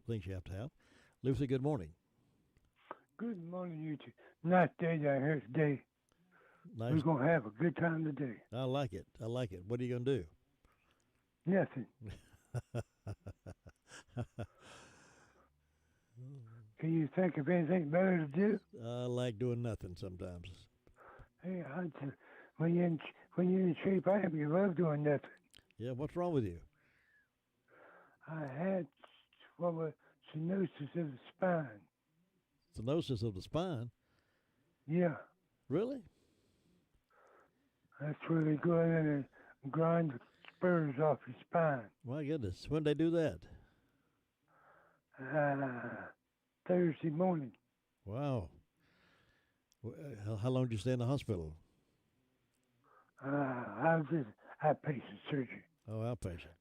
things you have to have. Luther, good morning. Good morning, you two. Nice day down here today. Nice. We're going to have a good time today. I like it. What are you going to do? Nothing. Can you think of anything better to do? I like doing nothing sometimes. Hey, when you're in shape, I am. You love doing nothing. Yeah, what's wrong with you? I had stenosis of the spine. Stenosis of the spine? Yeah. Really? That's really good, and it grinds the spurs off your spine. My goodness, when did they do that? Thursday morning. Wow. How long did you stay in the hospital? I was just outpatient surgery. Oh, outpatient.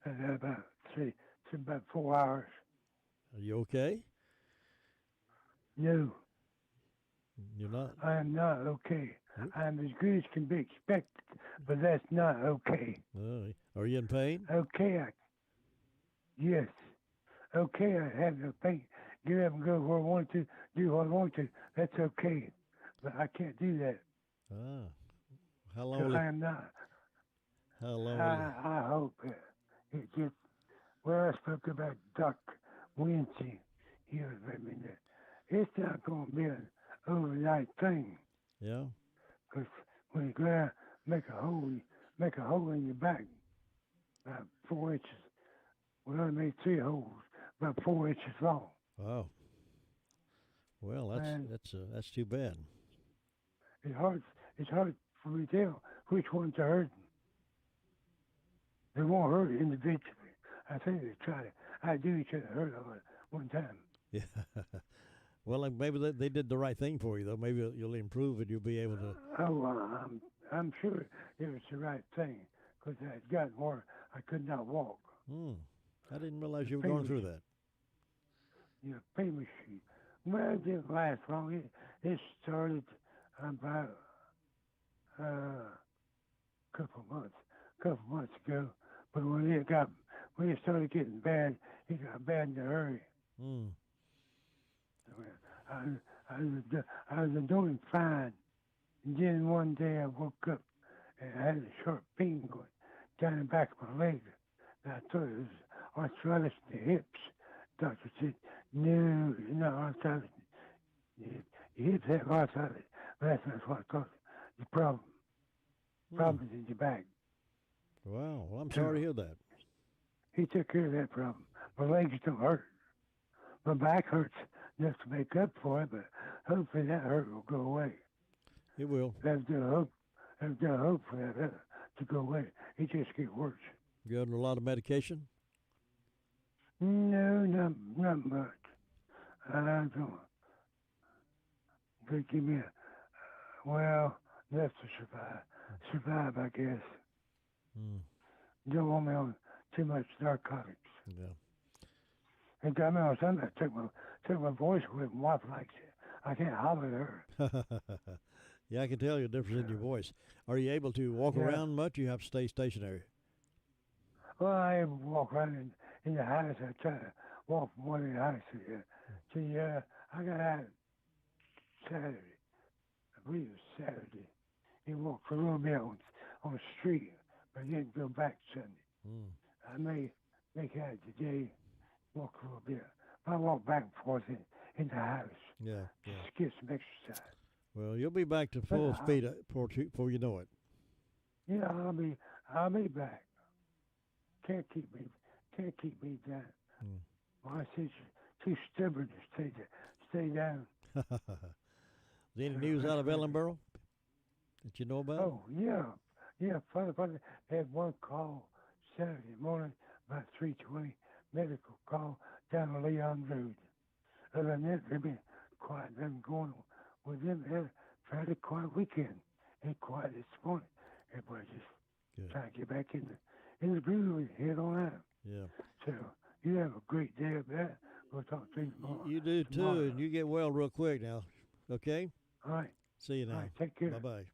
About 4 hours. Are you okay? No. You're not? I am not okay. I'm as good as can be expected, but that's not okay. Are you in pain? Okay. Yes. Okay, I have no pain. Get up and go where I want to, do what I want to. That's okay. But I can't do that. Ah. How So long? I am not. How long? I hope it gets. Well, I spoke about Dr. Wincy. He was let me know. It's not going to be an overnight thing. Yeah. Because when you go out, make a hole in your back, about 4 inches. We only made 3 holes, about 4 inches long. Wow. Well, that's too bad. It's hard for me to tell which ones are hurting. They won't hurt individually. I think they try to outdo each other hurt all at one time. Yeah. Well, maybe they did the right thing for you, though. Maybe you'll improve and you'll be able to. Oh, I'm sure it was the right thing because I had gotten where I could not walk. I didn't realize you were going through that. Yeah, pain machine. Well, it didn't last long. It started about a couple months ago. But when it started getting bad, it got bad in a hurry. I was doing fine. And then one day I woke up and I had a sharp pain going down the back of my leg. And I thought it was arthritis in the hips. Doctor said, no, it's not arthritis. Your hips have arthritis. But that's what I thought. The problem's in your back. Wow. Well, I'm sorry to hear that. He took care of that problem. My legs don't hurt. My back hurts enough to make up for it, but hopefully that hurt will go away. It will. I've done a hope for that to go away. It just gets worse. You on a lot of medication? No, not much. I don't. They give me enough to survive, I guess. Don't want me on too much narcotics. Yeah. It got me on something. I took my voice away from wife like I can't holler at her. Yeah, I can tell you the difference in your voice. Are you able to walk around much? You have to stay stationary. Well, I walk around in the house. I try to walk from one of the houses. See, I got out Saturday. I believe it was Saturday. And walked for a little bit on the street, but didn't go back Sunday. I may make out today, walk a little bit. I walk back and forth in the house. Yeah. Just get some exercise. Well, you'll be back to full speed before you know it. Yeah, I'll be back. Can't keep me down. My sister's too stubborn to stay down. Any news out of Ellenboro that you know about? Oh, yeah. Funny. They had one call Saturday morning about 3:20, medical call down on Leon Road. Other than that, they've been quiet. They've been going with them. They had a fairly quiet weekend. And quiet this morning. Everybody just trying to get back in the groove and head on out. Yeah. So you have a great day of that. We'll talk to you tomorrow. You do too, and you get well real quick now. Okay? All right. See you now. All right, take care. Bye-bye.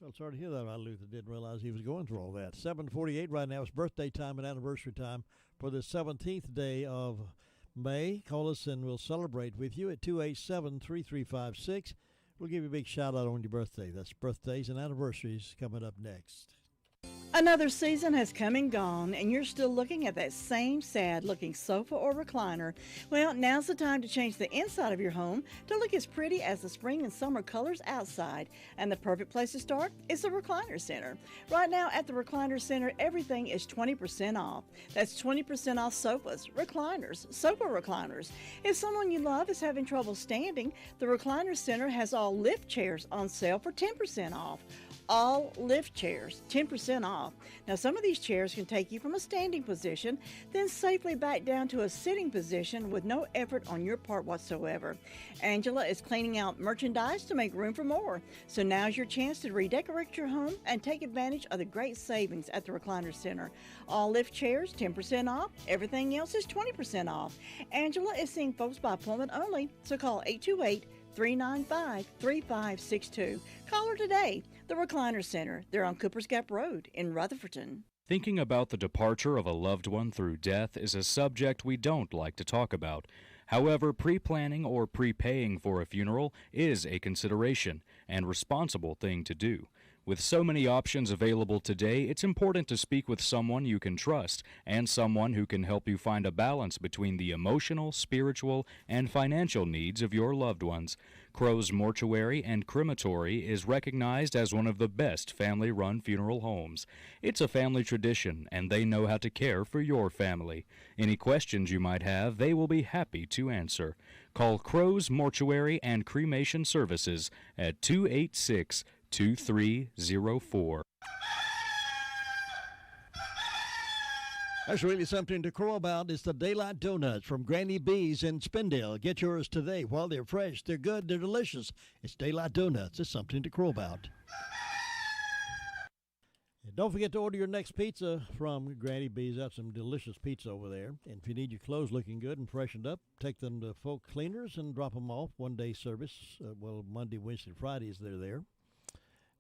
Well, sorry to hear that about Luther. Didn't realize he was going through all that. 7:48 right now. It's birthday time and anniversary time for the 17th day of May. Call us and we'll celebrate with you at 287-3356. We'll give you a big shout out on your birthday. That's birthdays and anniversaries coming up next. Another season has come and gone, and you're still looking at that same sad-looking sofa or recliner. Well, now's the time to change the inside of your home to look as pretty as the spring and summer colors outside. And the perfect place to start is the Recliner Center. Right now at the Recliner Center, everything is 20% off. That's 20% off sofas, recliners, sofa recliners. If someone you love is having trouble standing, the Recliner Center has all lift chairs on sale for 10% off. All lift chairs, 10% off. Now, some of these chairs can take you from a standing position, then safely back down to a sitting position with no effort on your part whatsoever. Angela is cleaning out merchandise to make room for more. So now's your chance to redecorate your home and take advantage of the great savings at the Recliner Center. All lift chairs, 10% off. Everything else is 20% off. Angela is seeing folks by appointment only, so call 828-395-3562. Call her today. The Recliner Center. They're on Cooper's Gap Road in Rutherfordton. Thinking about the departure of a loved one through death is a subject we don't like to talk about. However, pre-planning or prepaying for a funeral is a consideration and responsible thing to do. With so many options available today, it's important to speak with someone you can trust and someone who can help you find a balance between the emotional, spiritual, and financial needs of your loved ones. Crow's Mortuary and Crematory is recognized as one of the best family-run funeral homes. It's a family tradition, and they know how to care for your family. Any questions you might have, they will be happy to answer. Call Crow's Mortuary and Cremation Services at 286-2304. There's really something to crow about. It's the Daylight Donuts from Granny B's in Spindale. Get yours today while they're fresh. They're good. They're delicious. It's Daylight Donuts. It's something to crow about. And don't forget to order your next pizza from Granny B's. That's some delicious pizza over there. And if you need your clothes looking good and freshened up, take them to folk cleaners and drop them off. One-day service. Monday, Wednesday, Fridays they're there.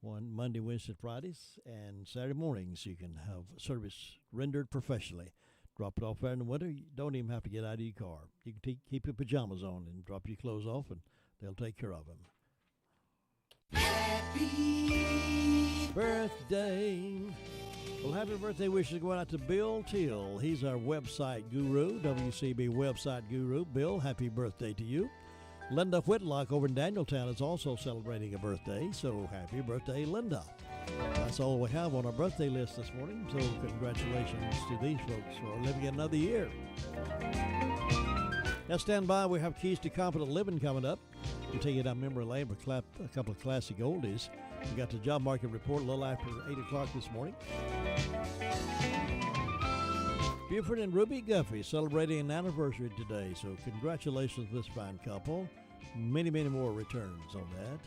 Monday, Wednesday, Fridays, and Saturday mornings you can have service rendered professionally. Drop it off there in the winter. You don't even have to get out of your car. You can keep your pajamas on and drop your clothes off, and they'll take care of them. Happy birthday. Well, happy birthday wishes going out to Bill Teal. He's our website guru, WCB website guru. Bill, happy birthday to you. Linda Whitlock over in Danieltown is also celebrating a birthday, so happy birthday, Linda. That's all we have on our birthday list this morning, so congratulations to these folks for living another year. Now stand by, we have Keys to Confident Living coming up. We'll take you down memory lane for a couple of classic oldies. We got the job market report a little after 8 o'clock this morning. Buford and Ruby Guffey celebrating an anniversary today, so congratulations to this fine couple. Many, many more returns on that.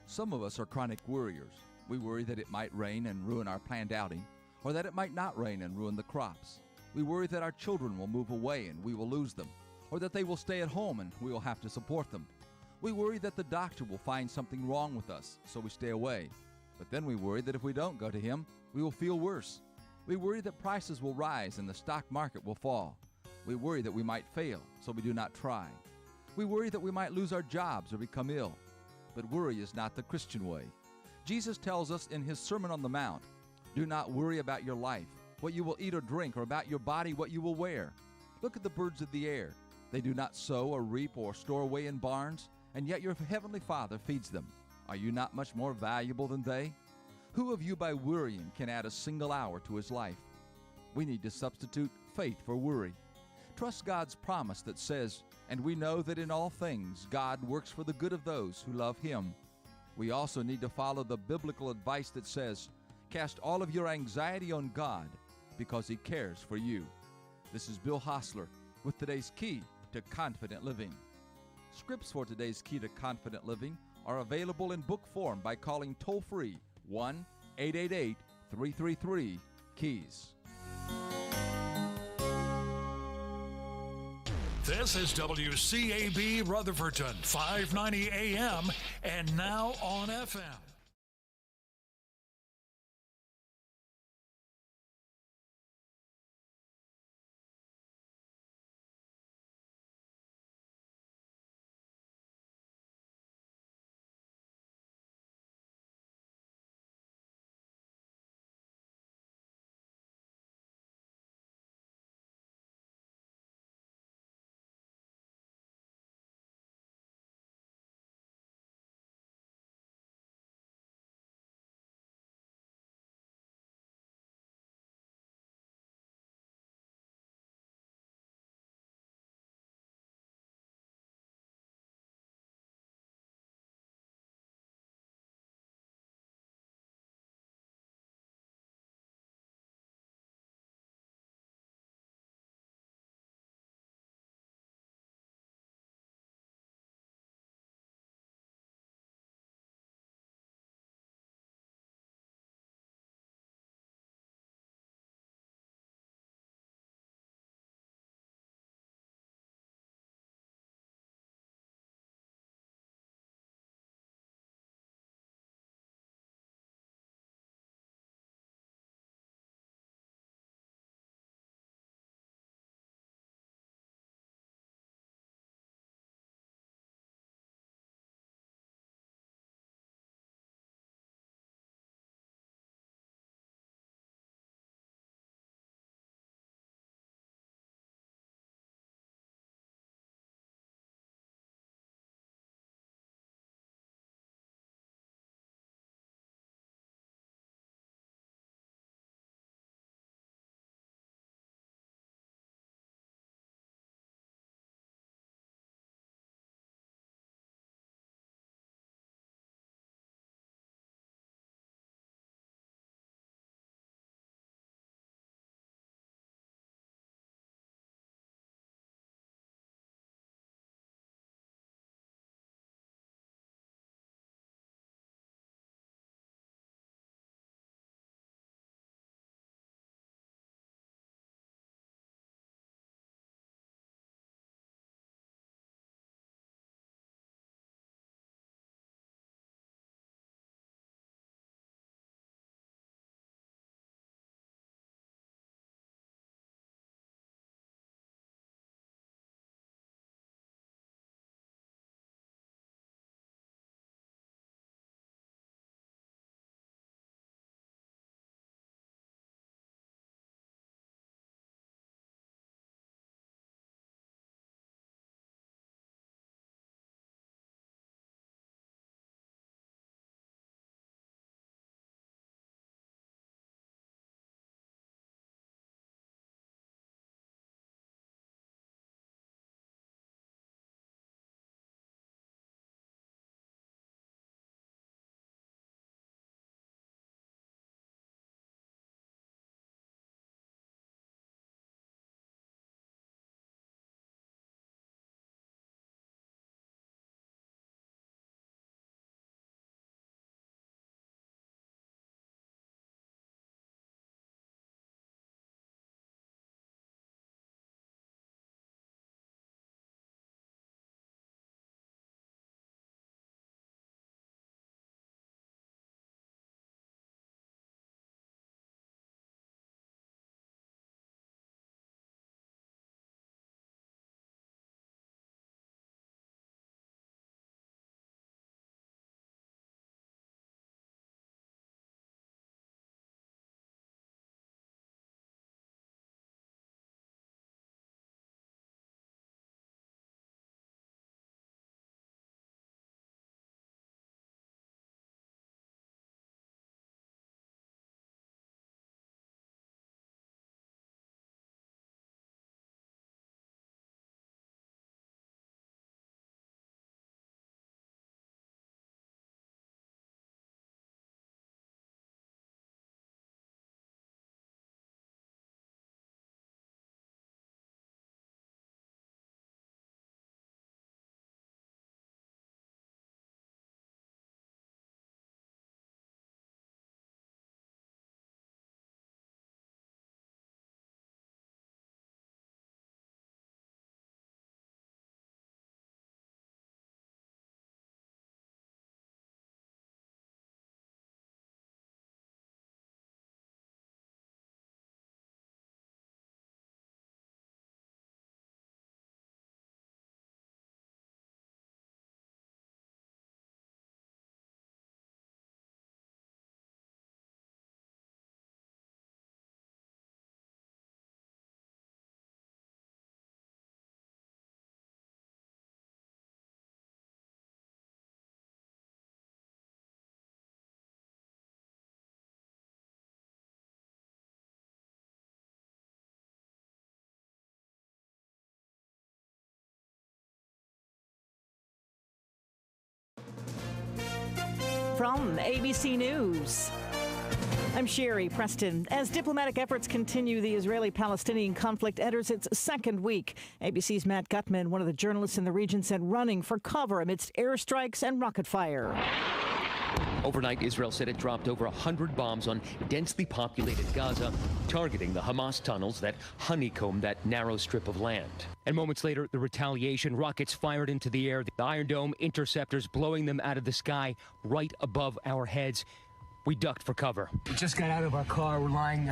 Some of us are chronic worriers. We worry that it might rain and ruin our planned outing, or that it might not rain and ruin the crops. We worry that our children will move away and we will lose them, or that they will stay at home and we will have to support them. We worry that the doctor will find something wrong with us, so we stay away. But then we worry that if we don't go to him, we will feel worse. We worry that prices will rise and the stock market will fall. We worry that we might fail, so we do not try. We worry that we might lose our jobs or become ill. But worry is not the Christian way. Jesus tells us in his Sermon on the Mount, "Do not worry about your life, what you will eat or drink, or about your body, what you will wear. Look at the birds of the air. They do not sow or reap or store away in barns, and yet your heavenly Father feeds them. Are you not much more valuable than they? Who of you by worrying can add a single hour to his life?" We need to substitute faith for worry. Trust God's promise that says, "And we know that in all things God works for the good of those who love him." We also need to follow the biblical advice that says, "Cast all of your anxiety on God because he cares for you." This is Bill Hostler with today's Key to Confident Living. Scripts for today's Key to Confident Living are available in book form by calling toll-free 1-888-333-KEYS. This is WCAB Rutherfordton, 590 AM, and now on FM. from ABC News. I'm Sherry Preston. As diplomatic efforts continue, the Israeli-Palestinian conflict enters its second week. ABC's Matt Gutman, one of the journalists in the region, said running for cover amidst airstrikes and rocket fire. Overnight, Israel said it dropped over 100 bombs on densely populated Gaza, targeting the Hamas tunnels that honeycomb that narrow strip of land. And moments later, the retaliation, rockets fired into the air, the Iron Dome interceptors blowing them out of the sky right above our heads. We ducked for cover. We just got out of our car. We're lying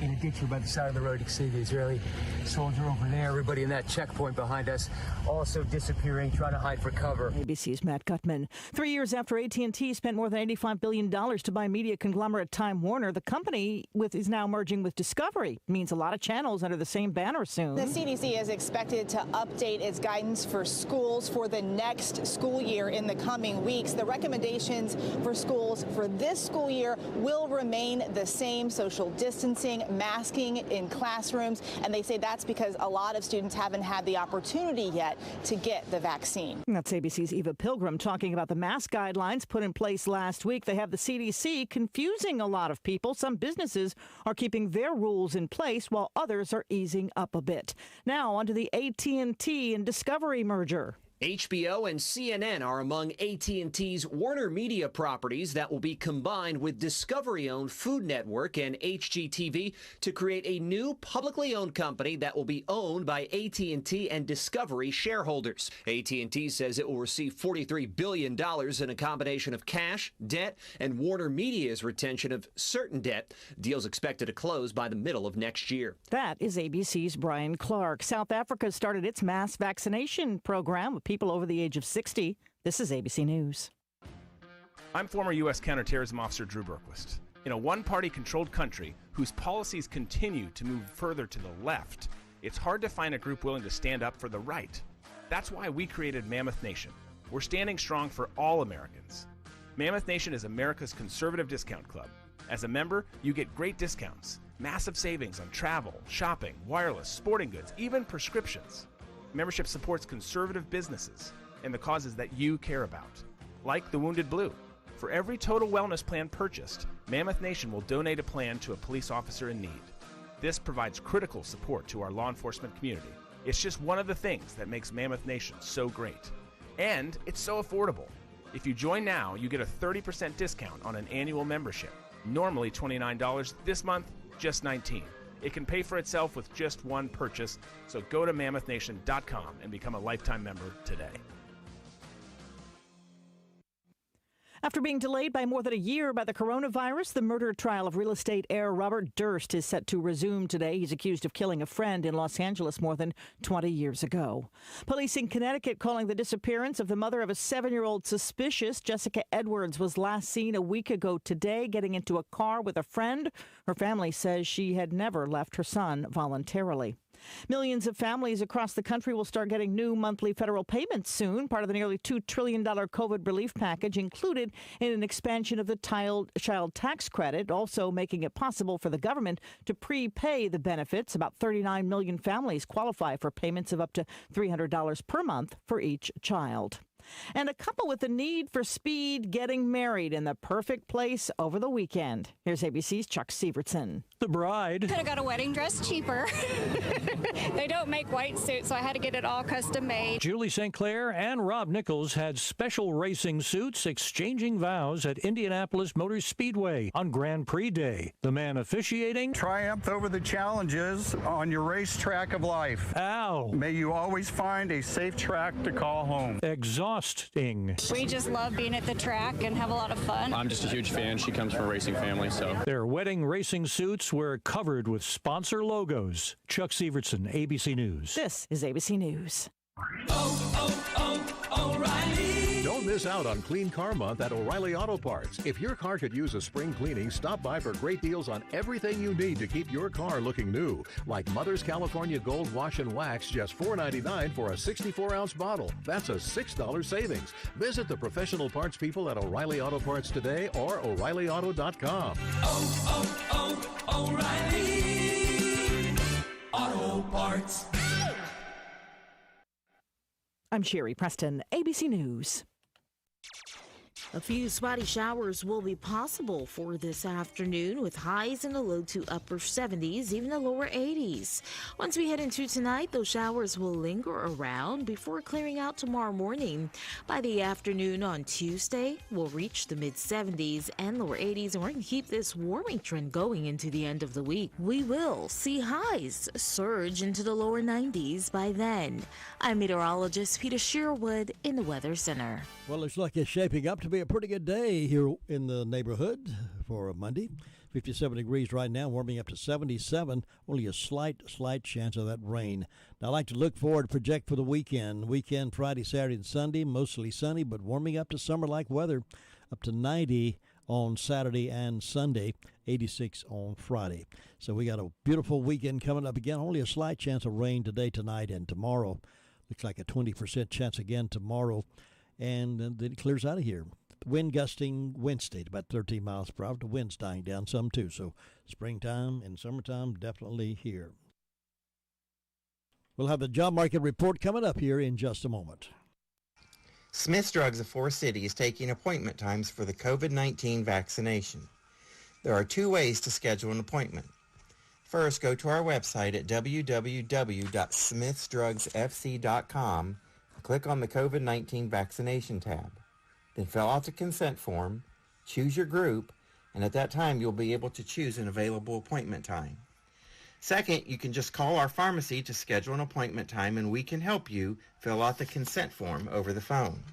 in a ditch by the side of the road. You can see the Israeli soldier over there. Everybody in that checkpoint behind us also disappearing, trying to hide for cover. ABC's Matt Gutman. 3 years after AT&T spent more than $85 billion to buy media conglomerate Time Warner, the company is now merging with Discovery. It means a lot of channels under the same banner soon. The CDC is expected to update its guidance for schools for the next school year in the coming weeks. The recommendations for schools for this school year will remain the same: social distancing, masking in classrooms, and they say that's because a lot of students haven't had the opportunity yet to get the vaccine. That's ABC's Eva Pilgrim talking about the mask guidelines put in place last week. They have the CDC confusing a lot of people. Some businesses are keeping their rules in place while others are easing up a bit. Now onto the AT&T and Discovery merger. HBO and CNN are among AT&T's Warner Media properties that will be combined with Discovery-owned Food Network and HGTV to create a new publicly owned company that will be owned by AT&T and Discovery shareholders. AT&T says it will receive $43 billion in a combination of cash, debt, and Warner Media's retention of certain debt. Deals expected to close by the middle of next year. That is ABC's Brian Clark. South Africa started its mass vaccination program with people over the age of 60. This is ABC News. I'm former U.S. Counterterrorism Officer Drew Berquist. In a one-party controlled country whose policies continue to move further to the left, it's hard to find a group willing to stand up for the right. That's why we created Mammoth Nation. We're standing strong for all Americans. Mammoth Nation is America's conservative discount club. As a member, you get great discounts, massive savings on travel, shopping, wireless, sporting goods, even prescriptions. Membership supports conservative businesses and the causes that you care about, like the Wounded Blue. For every total wellness plan purchased, Mammoth Nation will donate a plan to a police officer in need. This provides critical support to our law enforcement community. It's just one of the things that makes Mammoth Nation so great. And it's so affordable. If you join now, you get a 30% discount on an annual membership. Normally $29, this month, just $19. It can pay for itself with just one purchase, so go to MammothNation.com and become a lifetime member today. After being delayed by more than a year by the coronavirus, the murder trial of real estate heir Robert Durst is set to resume today. He's accused of killing a friend in Los Angeles more than 20 years ago. Police in Connecticut calling the disappearance of the mother of a 7-year-old suspicious. Jessica Edwards was last seen a week ago today getting into a car with a friend. Her family says she had never left her son voluntarily. Millions of families across the country will start getting new monthly federal payments soon, part of the nearly $2 trillion COVID relief package included in an expansion of the child tax credit, also making it possible for the government to prepay the benefits. About 39 million families qualify for payments of up to $300 per month for each child. And a couple with a need for speed getting married in the perfect place over the weekend. Here's ABC's Chuck Sievertson. The bride could have got a wedding dress cheaper. They don't make white suits, so I had to get it all custom made. Julie St. Clair and Rob Nichols had special racing suits exchanging vows at Indianapolis Motor Speedway on Grand Prix Day. The man officiating triumph over the challenges on your racetrack of life. Al. May you always find a safe track to call home. Exhausting. We just love being at the track and have a lot of fun. I'm just a huge fan. She comes from a racing family, so. Their wedding racing suits were covered with sponsor logos. Chuck Sievertson, ABC News. This is ABC News. O'Reilly. Don't miss out on Clean Car Month at O'Reilly Auto Parts. If your car could use a spring cleaning, stop by for great deals on everything you need to keep your car looking new. Like Mother's California Gold Wash and Wax, just $4.99 for a 64-ounce bottle. That's a $6 savings. Visit the professional parts people at O'Reilly Auto Parts today or O'ReillyAuto.com. O'Reilly Auto Parts. I'm Sherry Preston, ABC News. A few spotty showers will be possible for this afternoon with highs in the low to upper 70s, even the lower 80s. Once we head into tonight, those showers will linger around before clearing out tomorrow morning. By the afternoon on Tuesday, we'll reach the mid 70s and lower 80s, and we're going to keep this warming trend going into the end of the week. We will see highs surge into the lower 90s by then. I'm meteorologist Peter Sherwood in the Weather Center. Well, looks like it's shaping up to be a pretty good day here in the neighborhood for a Monday. 57 degrees right now, warming up to 77. Only a slight chance of that rain. Now, I like to look forward, project for the weekend. Weekend, Friday, Saturday, and Sunday, mostly sunny, but warming up to summer-like weather, up to 90 on Saturday and Sunday, 86 on Friday. So we got a beautiful weekend coming up again. Only a slight chance of rain today, tonight, and tomorrow. Looks like a 20% chance again tomorrow. And then it clears out of here. Wind gusting Wednesday to about 13 miles per hour. The wind's dying down some too. So springtime and summertime definitely here. We'll have the job market report coming up here in just a moment. Smith's Drugs of Forest City is taking appointment times for the COVID-19 vaccination. There are two ways to schedule an appointment. First, go to our website at www.smithsdrugsfc.com. Click on the COVID-19 vaccination tab. Then fill out the consent form, choose your group, and at that time you'll be able to choose an available appointment time. Second, you can just call our pharmacy to schedule an appointment time and we can help you fill out the consent form over the phone.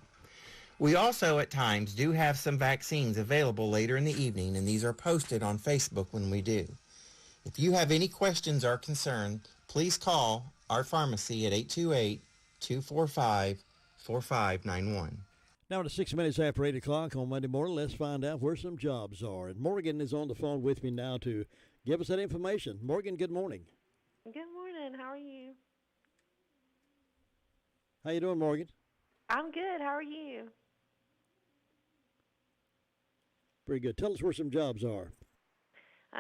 We also at times do have some vaccines available later in the evening, and these are posted on Facebook when we do. If you have any questions or concern, please call our pharmacy at 828-245-4591. Now it's 6 minutes after 8 o'clock on Monday morning. Let's find out where some jobs are. And Morgan is on the phone with me now to give us that information. Morgan, good morning. Good morning. How are you? How you doing, Morgan? I'm good. How are you? Pretty good. Tell us where some jobs are.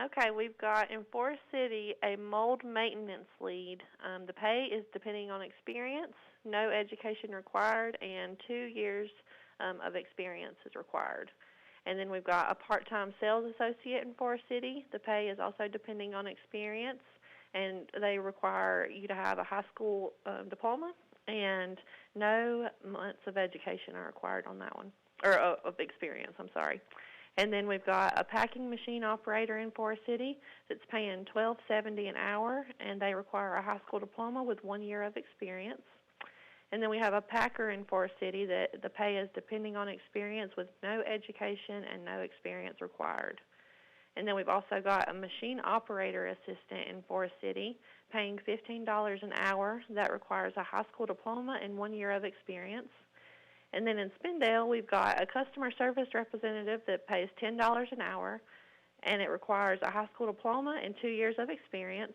Okay, we've got in Forest City a mold maintenance lead. The pay is depending on experience, no education required, and 2 years of experience is required. And then we've got a part-time sales associate in Forest City. The pay is also depending on experience, and they require you to have a high school diploma, and no months of education are required on that one, or of experience, I'm sorry. And then we've got a packing machine operator in Forest City that's paying $12.70 an hour, and they require a high school diploma with 1 year of experience. And then we have a packer in Forest City that the pay is depending on experience with no education and no experience required. And then we've also got a machine operator assistant in Forest City paying $15 an hour. That requires a high school diploma and 1 year of experience. And then in Spindale, we've got a customer service representative that pays $10 an hour, and it requires a high school diploma and 2 years of experience.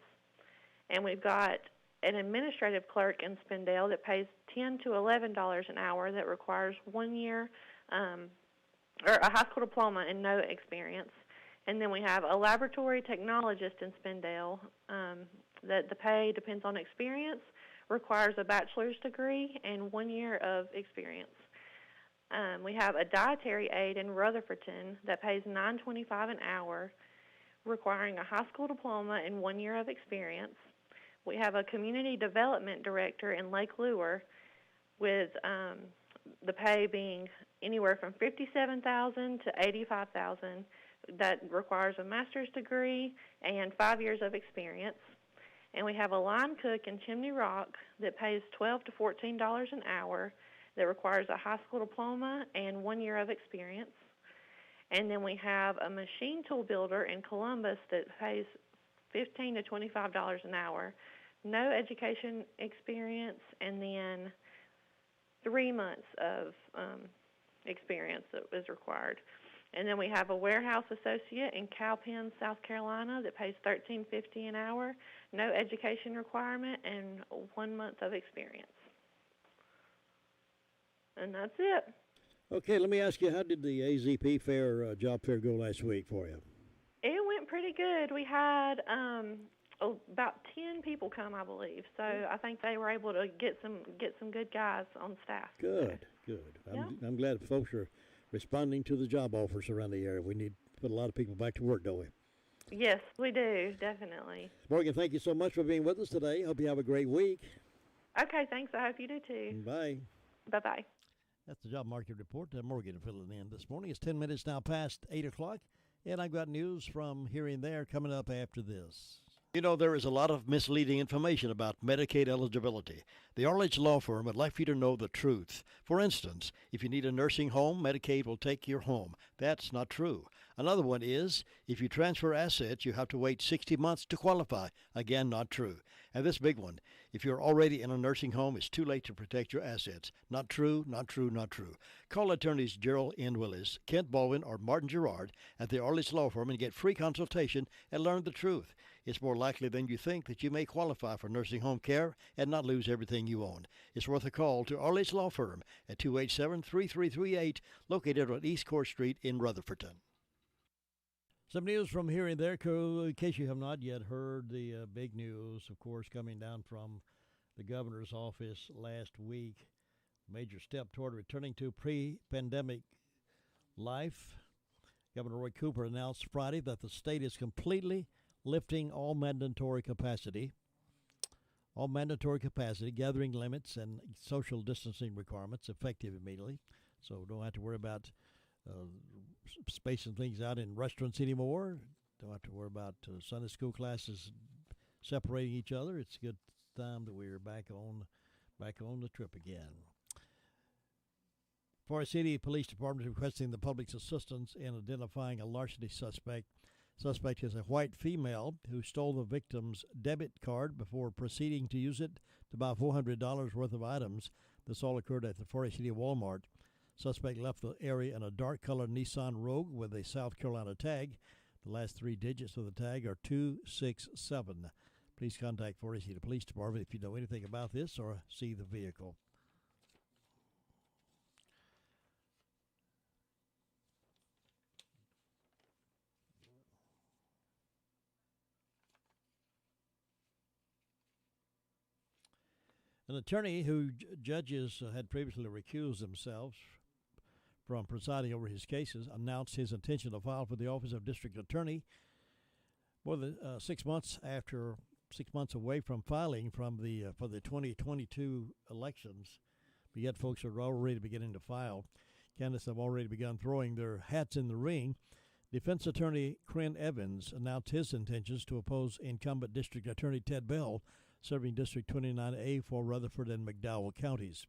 And we've got an administrative clerk in Spindale that pays $10 to $11 an hour that requires 1 year or a high school diploma and no experience. And then we have a laboratory technologist in Spindale that the pay depends on experience, requires a bachelor's degree and 1 year of experience. We have a dietary aide in Rutherfordton that pays $9.25 an hour, requiring a high school diploma and 1 year of experience. We have a community development director in Lake Lure with the pay being anywhere from $57,000 to $85,000. That requires a master's degree and 5 years of experience. And we have a line cook in Chimney Rock that pays $12 to $14 an hour that requires a high school diploma and 1 year of experience. And then we have a machine tool builder in Columbus that pays $15 to $25 an hour, no education experience, and then 3 months of experience that is required. And then we have a warehouse associate in Cowpen, South Carolina that pays $13.50 an hour, no education requirement, and 1 month of experience. And that's it. Okay, let me ask you, how did the AZP fair, job fair go last week for you? It went pretty good. We had about 10 people come, I believe. So I think they were able to get some good guys on staff. Good. Yeah. I'm glad folks are responding to the job offers around the area. We need to put a lot of people back to work, don't we? Yes, we do, definitely. Morgan, thank you so much for being with us today. Hope you have a great week. Okay, thanks. I hope you do too. Bye. Bye-bye. That's the job market report. Morgan filling in this morning. It's 10 minutes now past 8 o'clock, and I've got news from here and there coming up after this. You know, there is a lot of misleading information about Medicaid eligibility. The Arledge Law Firm would like for you to know the truth. For instance, if you need a nursing home, Medicaid will take your home. That's not true. Another one is, if you transfer assets, you have to wait 60 months to qualify. Again, not true. And this big one, if you're already in a nursing home, it's too late to protect your assets. Not true, not true, not true. Call attorneys Gerald N. Willis, Kent Baldwin, or Martin Gerard at the Arledge Law Firm and get free consultation and learn the truth. It's more likely than you think that you may qualify for nursing home care and not lose everything you own. It's worth a call to Arledge Law Firm at 287-3338, located on East Court Street in Rutherfordton. Some news from here and there, in case you have not yet heard the big news, of course, coming down from the governor's office last week. Major step toward returning to pre-pandemic life. Governor Roy Cooper announced Friday that the state is completely lifting all mandatory capacity, gathering limits, and social distancing requirements effective immediately. So don't have to worry about spacing things out in restaurants anymore. Don't have to worry about Sunday school classes separating each other. It's a good time that we're back on the trip again. Forest City Police Department is requesting the public's assistance in identifying a larceny suspect. Suspect is a white female who stole the victim's debit card before proceeding to use it to buy $400 worth of items. This all occurred at the Forest City Walmart. Suspect left the area in a dark-colored Nissan Rogue with a South Carolina tag. The last three digits of the tag are 267. Please contact Forest City Police Department if you know anything about this or see the vehicle. An attorney who judges had previously recused themselves from presiding over his cases announced his intention to file for the office of district attorney more than 6 months away from filing for the 2022 elections. But yet folks are already beginning to file. Candidates have already begun throwing their hats in the ring. Defense attorney Cren Evans announced his intentions to oppose incumbent district attorney Ted Bell, serving District 29A for Rutherford and McDowell counties.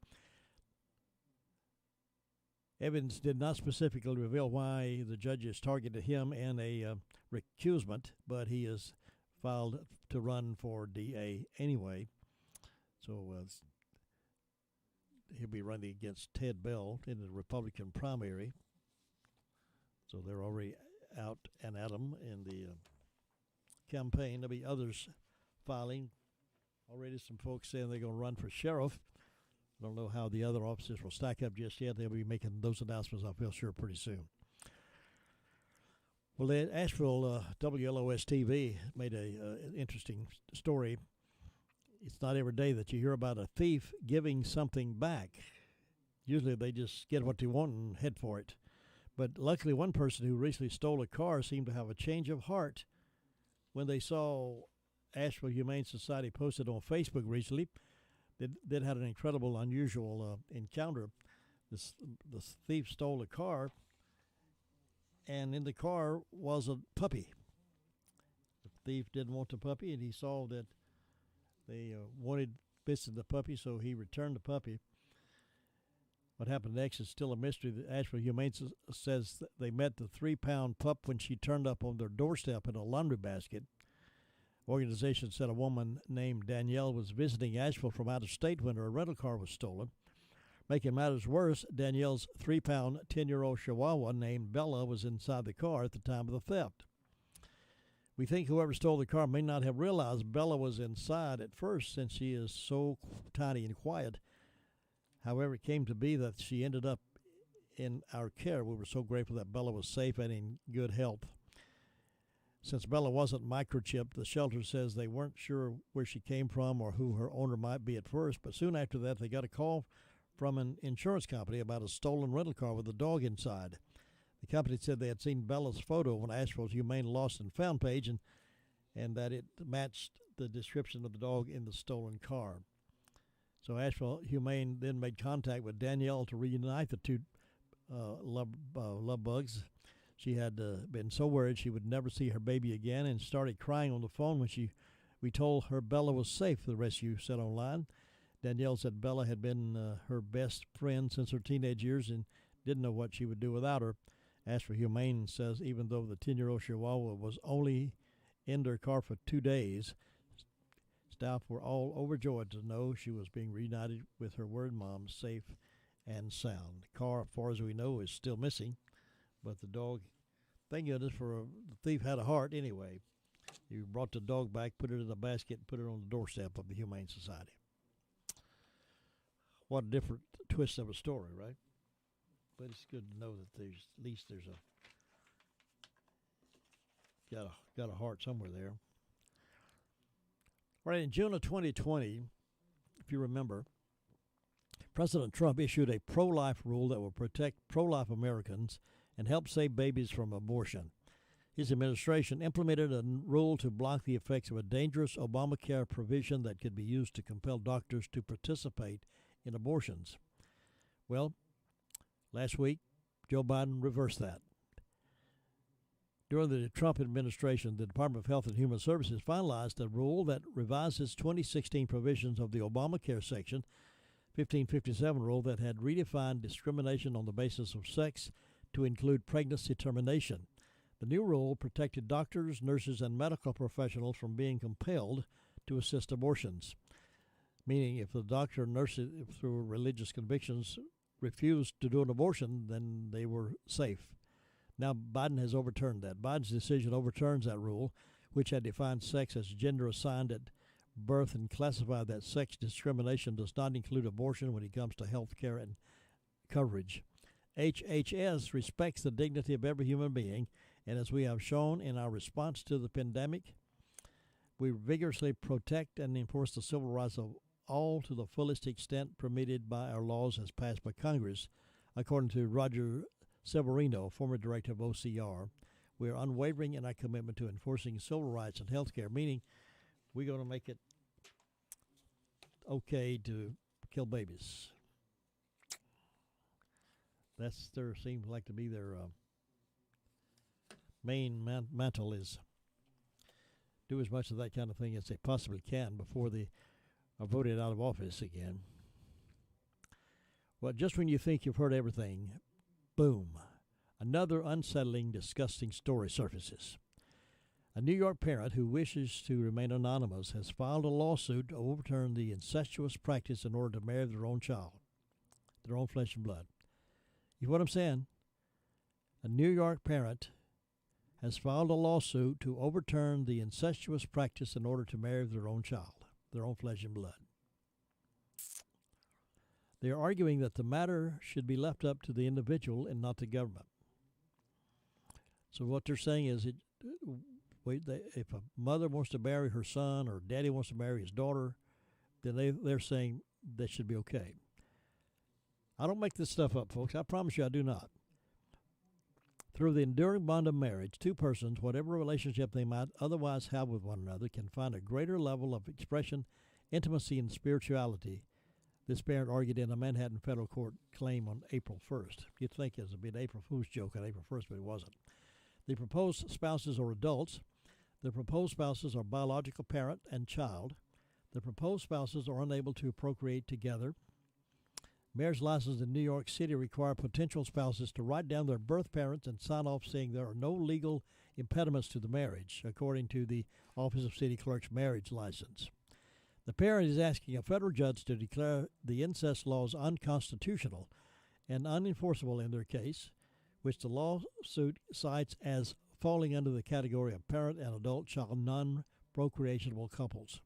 Evans did not specifically reveal why the judges targeted him in a recusement, but he is filed to run for DA anyway. So he'll be running against Ted Bell in the Republican primary. So they're already out and at him in the campaign. There'll be others filing. Already some folks saying they're going to run for sheriff. I don't know how the other officers will stack up just yet. They'll be making those announcements, I feel sure, pretty soon. Well, the Asheville WLOS-TV made an interesting story. It's not every day that you hear about a thief giving something back. Usually they just get what they want and head for it. But luckily one person who recently stole a car seemed to have a change of heart when they saw Asheville Humane Society posted on Facebook recently. That had an incredible, unusual encounter. The thief stole a car, and in the car was a puppy. The thief didn't want the puppy, and he saw that they wanted bits of the puppy, so he returned the puppy. What happened next is still a mystery. The Asheville Humane says that they met the 3-pound pup when she turned up on their doorstep in a laundry basket. Organization said a woman named Danielle was visiting Asheville from out of state when her rental car was stolen. Making matters worse, Danielle's 3-pound, 10-year-old Chihuahua named Bella was inside the car at the time of the theft. We think whoever stole the car may not have realized Bella was inside at first, since she is so tiny and quiet. However, it came to be that she ended up in our care. We were so grateful that Bella was safe and in good health. Since Bella wasn't microchipped, the shelter says they weren't sure where she came from or who her owner might be at first, but soon after that they got a call from an insurance company about a stolen rental car with a dog inside. The company said they had seen Bella's photo on Asheville's Humane Lost and Found page and that it matched the description of the dog in the stolen car. So Asheville Humane then made contact with Danielle to reunite the two love bugs. She had been so worried she would never see her baby again and started crying on the phone when we told her Bella was safe, the rescue said online. Danielle said Bella had been her best friend since her teenage years and didn't know what she would do without her. Asheville Humane says even though the 10-year-old Chihuahua was only in their car for 2 days, staff were all overjoyed to know she was being reunited with her word mom, safe and sound. The car, as far as we know, is still missing, but the dog, thank goodness the thief had a heart anyway. He brought the dog back, put it in a basket, and put it on the doorstep of the Humane Society. What a different twist of a story, right? But it's good to know that there's at least there's got a heart somewhere there. All right, in June of 2020, if you remember, President Trump issued a pro-life rule that will protect pro-life Americans and help save babies from abortion. His administration implemented a rule to block the effects of a dangerous Obamacare provision that could be used to compel doctors to participate in abortions. Well, last week, Joe Biden reversed that. During the Trump administration, the Department of Health and Human Services finalized a rule that revises 2016 provisions of the Obamacare Section 1557 rule that had redefined discrimination on the basis of sex to include pregnancy termination. The new rule protected doctors, nurses, and medical professionals from being compelled to assist abortions, meaning if the doctor or nurse, through religious convictions, refused to do an abortion, then they were safe. Now, Biden has overturned that. Biden's decision overturns that rule, which had defined sex as gender assigned at birth and classified that sex discrimination does not include abortion when it comes to health care and coverage. HHS respects the dignity of every human being, and as we have shown in our response to the pandemic, we vigorously protect and enforce the civil rights of all to the fullest extent permitted by our laws as passed by Congress, according to Roger Severino, former director of OCR. We are unwavering in our commitment to enforcing civil rights and health care, meaning we're going to make it okay to kill babies. That's seems like to be their main mantle is do as much of that kind of thing as they possibly can before they are voted out of office again. Well, just when you think you've heard everything, boom, another unsettling, disgusting story surfaces. A New York parent who wishes to remain anonymous has filed a lawsuit to overturn the incestuous practice in order to marry their own child, their own flesh and blood. You know what I'm saying? A New York parent has filed a lawsuit to overturn the incestuous practice in order to marry their own child, their own flesh and blood. They are arguing that the matter should be left up to the individual and not the government. So what they're saying is if a mother wants to marry her son or daddy wants to marry his daughter, then they're saying that should be okay. I don't make this stuff up, folks. I promise you I do not. Through the enduring bond of marriage, two persons, whatever relationship they might otherwise have with one another, can find a greater level of expression, intimacy, and spirituality. This parent argued in a Manhattan federal court claim on April 1st. You'd think it would be an April Fool's joke on April 1st, but it wasn't. The proposed spouses are adults. The proposed spouses are biological parent and child. The proposed spouses are unable to procreate together. Marriage licenses in New York City require potential spouses to write down their birth parents and sign off saying there are no legal impediments to the marriage, according to the Office of City Clerk's marriage license. The parent is asking a federal judge to declare the incest laws unconstitutional and unenforceable in their case, which the lawsuit cites as falling under the category of parent and adult child non-procreationable couples.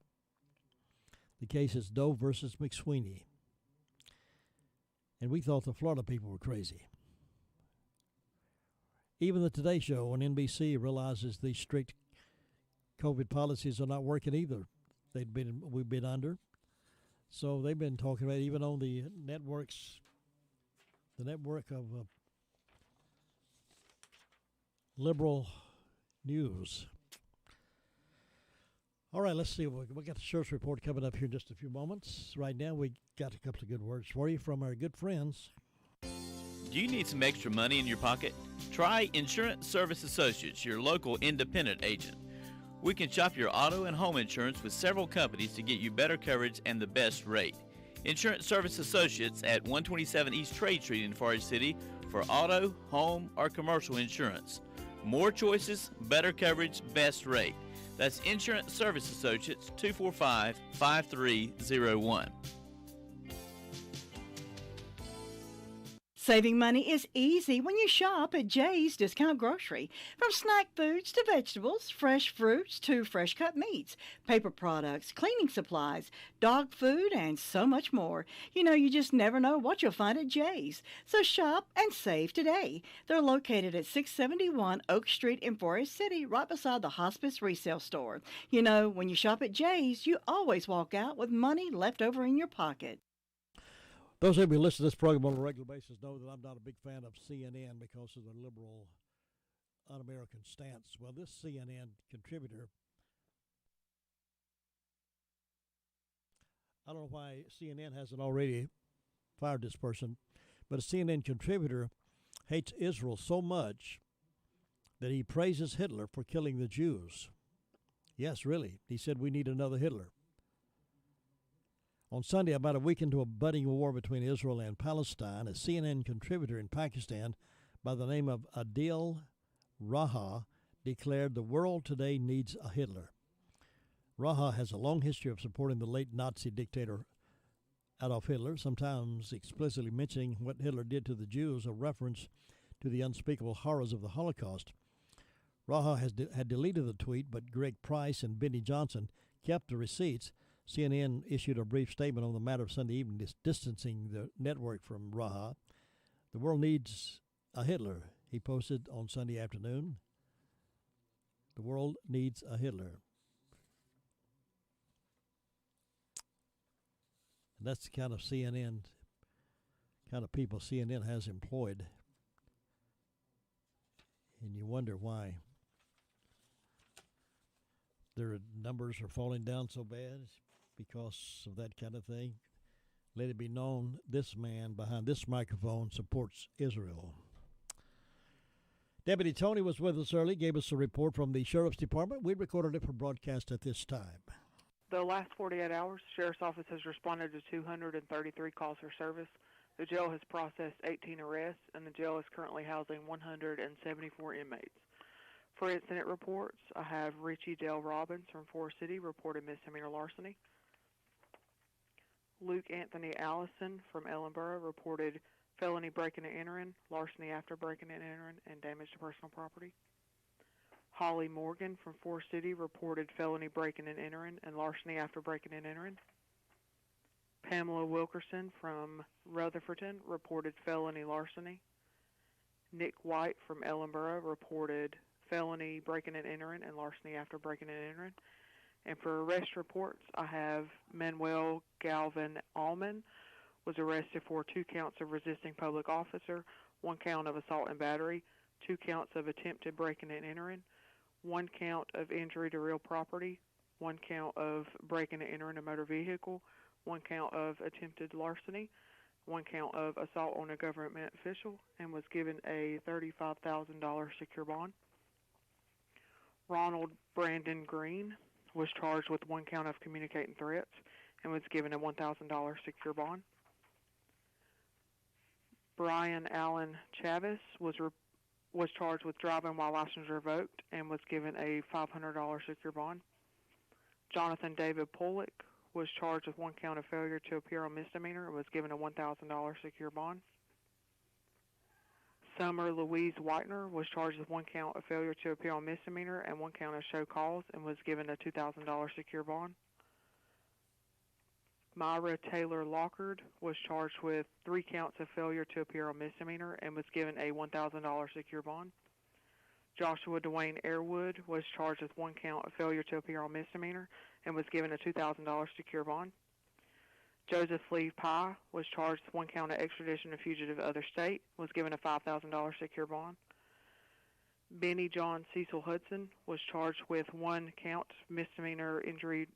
The case is Doe versus McSweeney. And we thought the Florida people were crazy. Even the Today Show on NBC realizes these strict COVID policies are not working either. We've been under. So they've been talking about it even on the networks, the network of liberal news. All right, let's see. We got the sheriff's report coming up here in just a few moments. Right now, we got a couple of good words for you from our good friends. Do you need some extra money in your pocket? Try Insurance Service Associates, your local independent agent. We can shop your auto and home insurance with several companies to get you better coverage and the best rate. Insurance Service Associates at 127 East Trade Street in Forest City for auto, home, or commercial insurance. More choices, better coverage, best rate. That's Insurance Service Associates, 245-5301. Saving money is easy when you shop at Jay's Discount Grocery. From snack foods to vegetables, fresh fruits to fresh cut meats, paper products, cleaning supplies, dog food, and so much more. You know, you just never know what you'll find at Jay's. So shop and save today. They're located at 671 Oak Street in Forest City, right beside the Hospice Resale Store. You know, when you shop at Jay's, you always walk out with money left over in your pocket. Those of you who listen to this program on a regular basis know that I'm not a big fan of CNN because of the liberal, un-American stance. Well, this CNN contributor, I don't know why CNN hasn't already fired this person, but a CNN contributor hates Israel so much that he praises Hitler for killing the Jews. Yes, really. He said we need another Hitler. On Sunday, about a week into a budding war between Israel and Palestine, a CNN contributor in Pakistan by the name of Adil Raha declared the world today needs a Hitler. Raha has a long history of supporting the late Nazi dictator Adolf Hitler, sometimes explicitly mentioning what Hitler did to the Jews, a reference to the unspeakable horrors of the Holocaust. Raha had deleted the tweet, but Greg Price and Benny Johnson kept the receipts. CNN issued a brief statement on the matter of Sunday evening, distancing the network from Raha. The world needs a Hitler, he posted on Sunday afternoon. The world needs a Hitler. And that's the kind of CNN, kind of people CNN has employed. And you wonder why their numbers are falling down so bad. Because of that kind of thing. Let it be known this man behind this microphone supports Israel. Deputy Tony was with us early, gave us a report from the Sheriff's Department. We recorded it for broadcast at this time. The last 48 hours, Sheriff's Office has responded to 233 calls for service. The jail has processed 18 arrests, and the jail is currently housing 174 inmates. For incident reports, I have Richie Dale Robbins from Forest City reported misdemeanor larceny. Luke Anthony Allison from Ellenboro reported felony breaking and entering, larceny after breaking and entering, and damage to personal property. Holly Morgan from Forest City reported felony breaking and entering and larceny after breaking and entering. Pamela Wilkerson from Rutherfordton reported felony larceny. Nick White from Ellenboro reported felony breaking and entering and larceny after breaking and entering. And for arrest reports, I have Manuel Galvin Allman was arrested for 2 counts of resisting public officer, 1 count of assault and battery, 2 counts of attempted breaking and entering, 1 count of injury to real property, 1 count of breaking and entering a motor vehicle, 1 count of attempted larceny, 1 count of assault on a government official, and was given a $35,000 secure bond. Ronald Brandon Green was charged with 1 count of communicating threats and was given a $1,000 secure bond. Brian Allen Chavis was charged with driving while license revoked and was given a $500 secure bond. Jonathan David Pollock was charged with 1 count of failure to appear on misdemeanor and was given a $1,000 secure bond. Summer Louise Whitener was charged with 1 count of failure to appear on misdemeanor and 1 count of show cause and was given a $2,000 secure bond. Myra Taylor Lockard was charged with 3 counts of failure to appear on misdemeanor and was given a $1,000 secure bond. Joshua Dwayne Airwood was charged with 1 count of failure to appear on misdemeanor and was given a $2,000 secure bond. Joseph Lee Pye was charged with 1 count of extradition to fugitive other state, was given a $5,000 secure bond. Benny John Cecil Hudson was charged with 1 count misdemeanor injury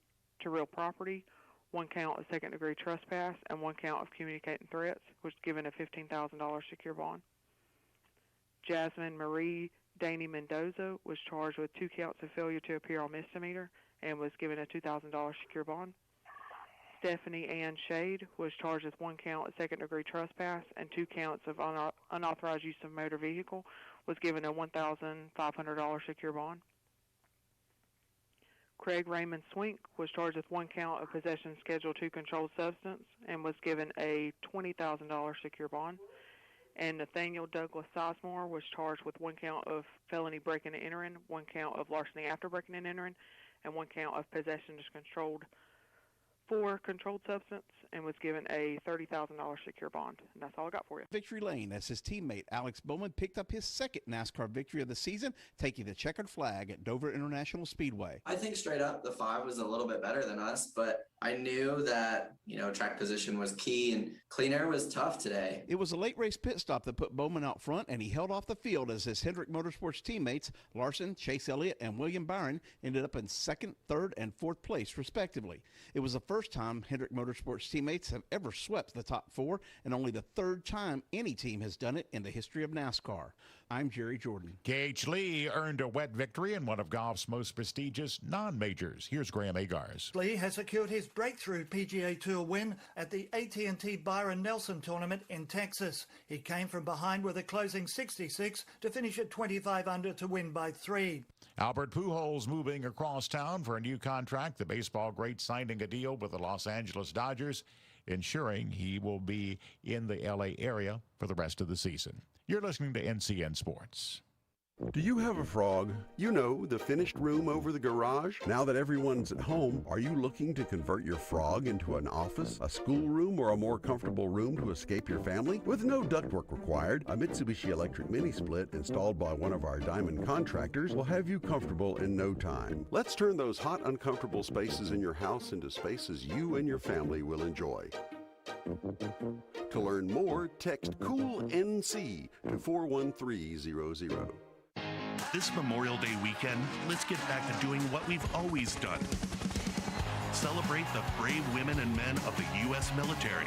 to real property, 1 count of second-degree trespass, and 1 count of communicating threats, was given a $15,000 secure bond. Jasmine Marie Danny Mendoza was charged with 2 counts of failure to appear on misdemeanor and was given a $2,000 secure bond. Stephanie Ann Shade was charged with 1 count of second-degree trespass and 2 counts of unauthorized use of motor vehicle, was given a $1,500 secure bond. Craig Raymond Swink was charged with 1 count of possession Schedule II controlled substance and was given a $20,000 secure bond. And Nathaniel Douglas Sizemore was charged with 1 count of felony breaking and entering, 1 count of larceny after breaking and entering, and 1 count of possession for controlled substance, and was given a $30,000 secure bond. And that's all I got for you. Victory lane as his teammate Alex Bowman picked up his second NASCAR victory of the season, taking the checkered flag at Dover International Speedway. I think straight up the 5 was a little bit better than us, but I knew that, track position was key, and clean air was tough today. It was a late race pit stop that put Bowman out front, and he held off the field as his Hendrick Motorsports teammates Larson, Chase Elliott, and William Byron ended up in 2nd, 3rd, and 4th place, respectively. It was the first time Hendrick Motorsports teammates have ever swept the top 4, and only the 3rd time any team has done it in the history of NASCAR. I'm Jerry Jordan. Gage Lee earned a wet victory in one of golf's most prestigious non-majors. Here's Graham Agars. Lee has secured his breakthrough PGA Tour win at the AT&T Byron Nelson tournament in Texas. He came from behind with a closing 66 to finish at 25 under to win by 3. Albert Pujols moving across town for a new contract. The baseball great signing a deal with the Los Angeles Dodgers, ensuring he will be in the LA area for the rest of the season. You're listening to NCN Sports. Do you have a frog? You know, the finished room over the garage? Now that everyone's at home, are you looking to convert your frog into an office, a schoolroom, or a more comfortable room to escape your family? With no ductwork required, a Mitsubishi electric mini split installed by one of our Diamond contractors will have you comfortable in no time. Let's turn those hot, uncomfortable spaces in your house into spaces you and your family will enjoy. To learn more, text COOL-NC to 41300. This Memorial Day weekend, let's get back to doing what we've always done. Celebrate the brave women and men of the U.S. military.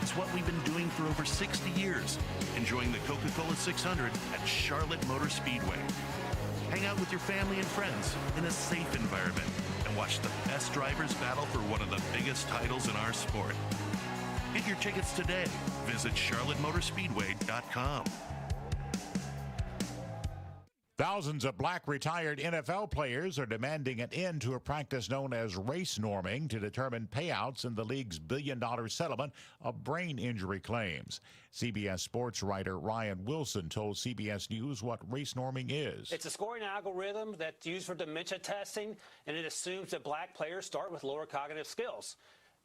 It's what we've been doing for over 60 years, enjoying the Coca-Cola 600 at Charlotte Motor Speedway. Hang out with your family and friends in a safe environment and watch the best drivers battle for one of the biggest titles in our sport. Get your tickets today. Visit charlottemotorspeedway.com. Thousands of black retired NFL players are demanding an end to a practice known as race norming to determine payouts in the league's billion-dollar settlement of brain injury claims. CBS sports writer Ryan Wilson told CBS News what race norming is. It's a scoring algorithm that's used for dementia testing, and it assumes that black players start with lower cognitive skills.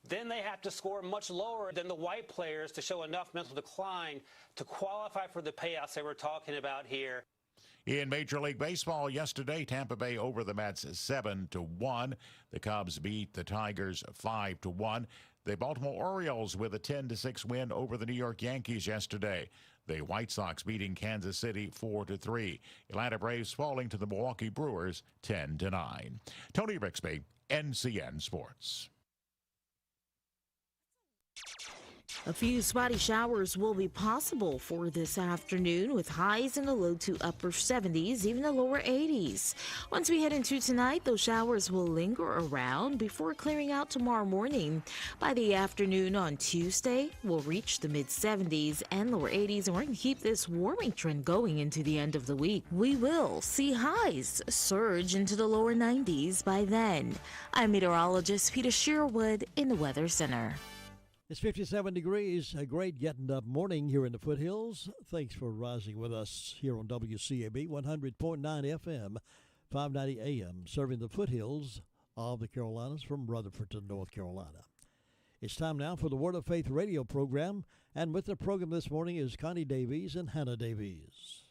Then they have to score much lower than the white players to show enough mental decline to qualify for the payouts they were talking about here. In Major League Baseball yesterday, Tampa Bay over the Mets 7-1. The Cubs beat the Tigers 5-1. The Baltimore Orioles with a 10-6 win over the New York Yankees yesterday. The White Sox beating Kansas City 4-3. Atlanta Braves falling to the Milwaukee Brewers 10-9. Tony Rixby, NCN Sports. A few spotty showers will be possible for this afternoon with highs in the low to upper 70s, even the lower 80s. Once we head into tonight, those showers will linger around before clearing out tomorrow morning. By the afternoon on Tuesday, we'll reach the mid-70s and lower 80s, and we're going to keep this warming trend going into the end of the week. We will see highs surge into the lower 90s by then. I'm meteorologist Peter Sherwood in the Weather Center. It's 57 degrees, a great getting up morning here in the foothills. Thanks for rising with us here on WCAB 100.9 FM, 590 AM, serving the foothills of the Carolinas from Rutherford to North Carolina. It's time now for the Word of Faith radio program, and with the program this morning is Connie Davies and Hannah Davies.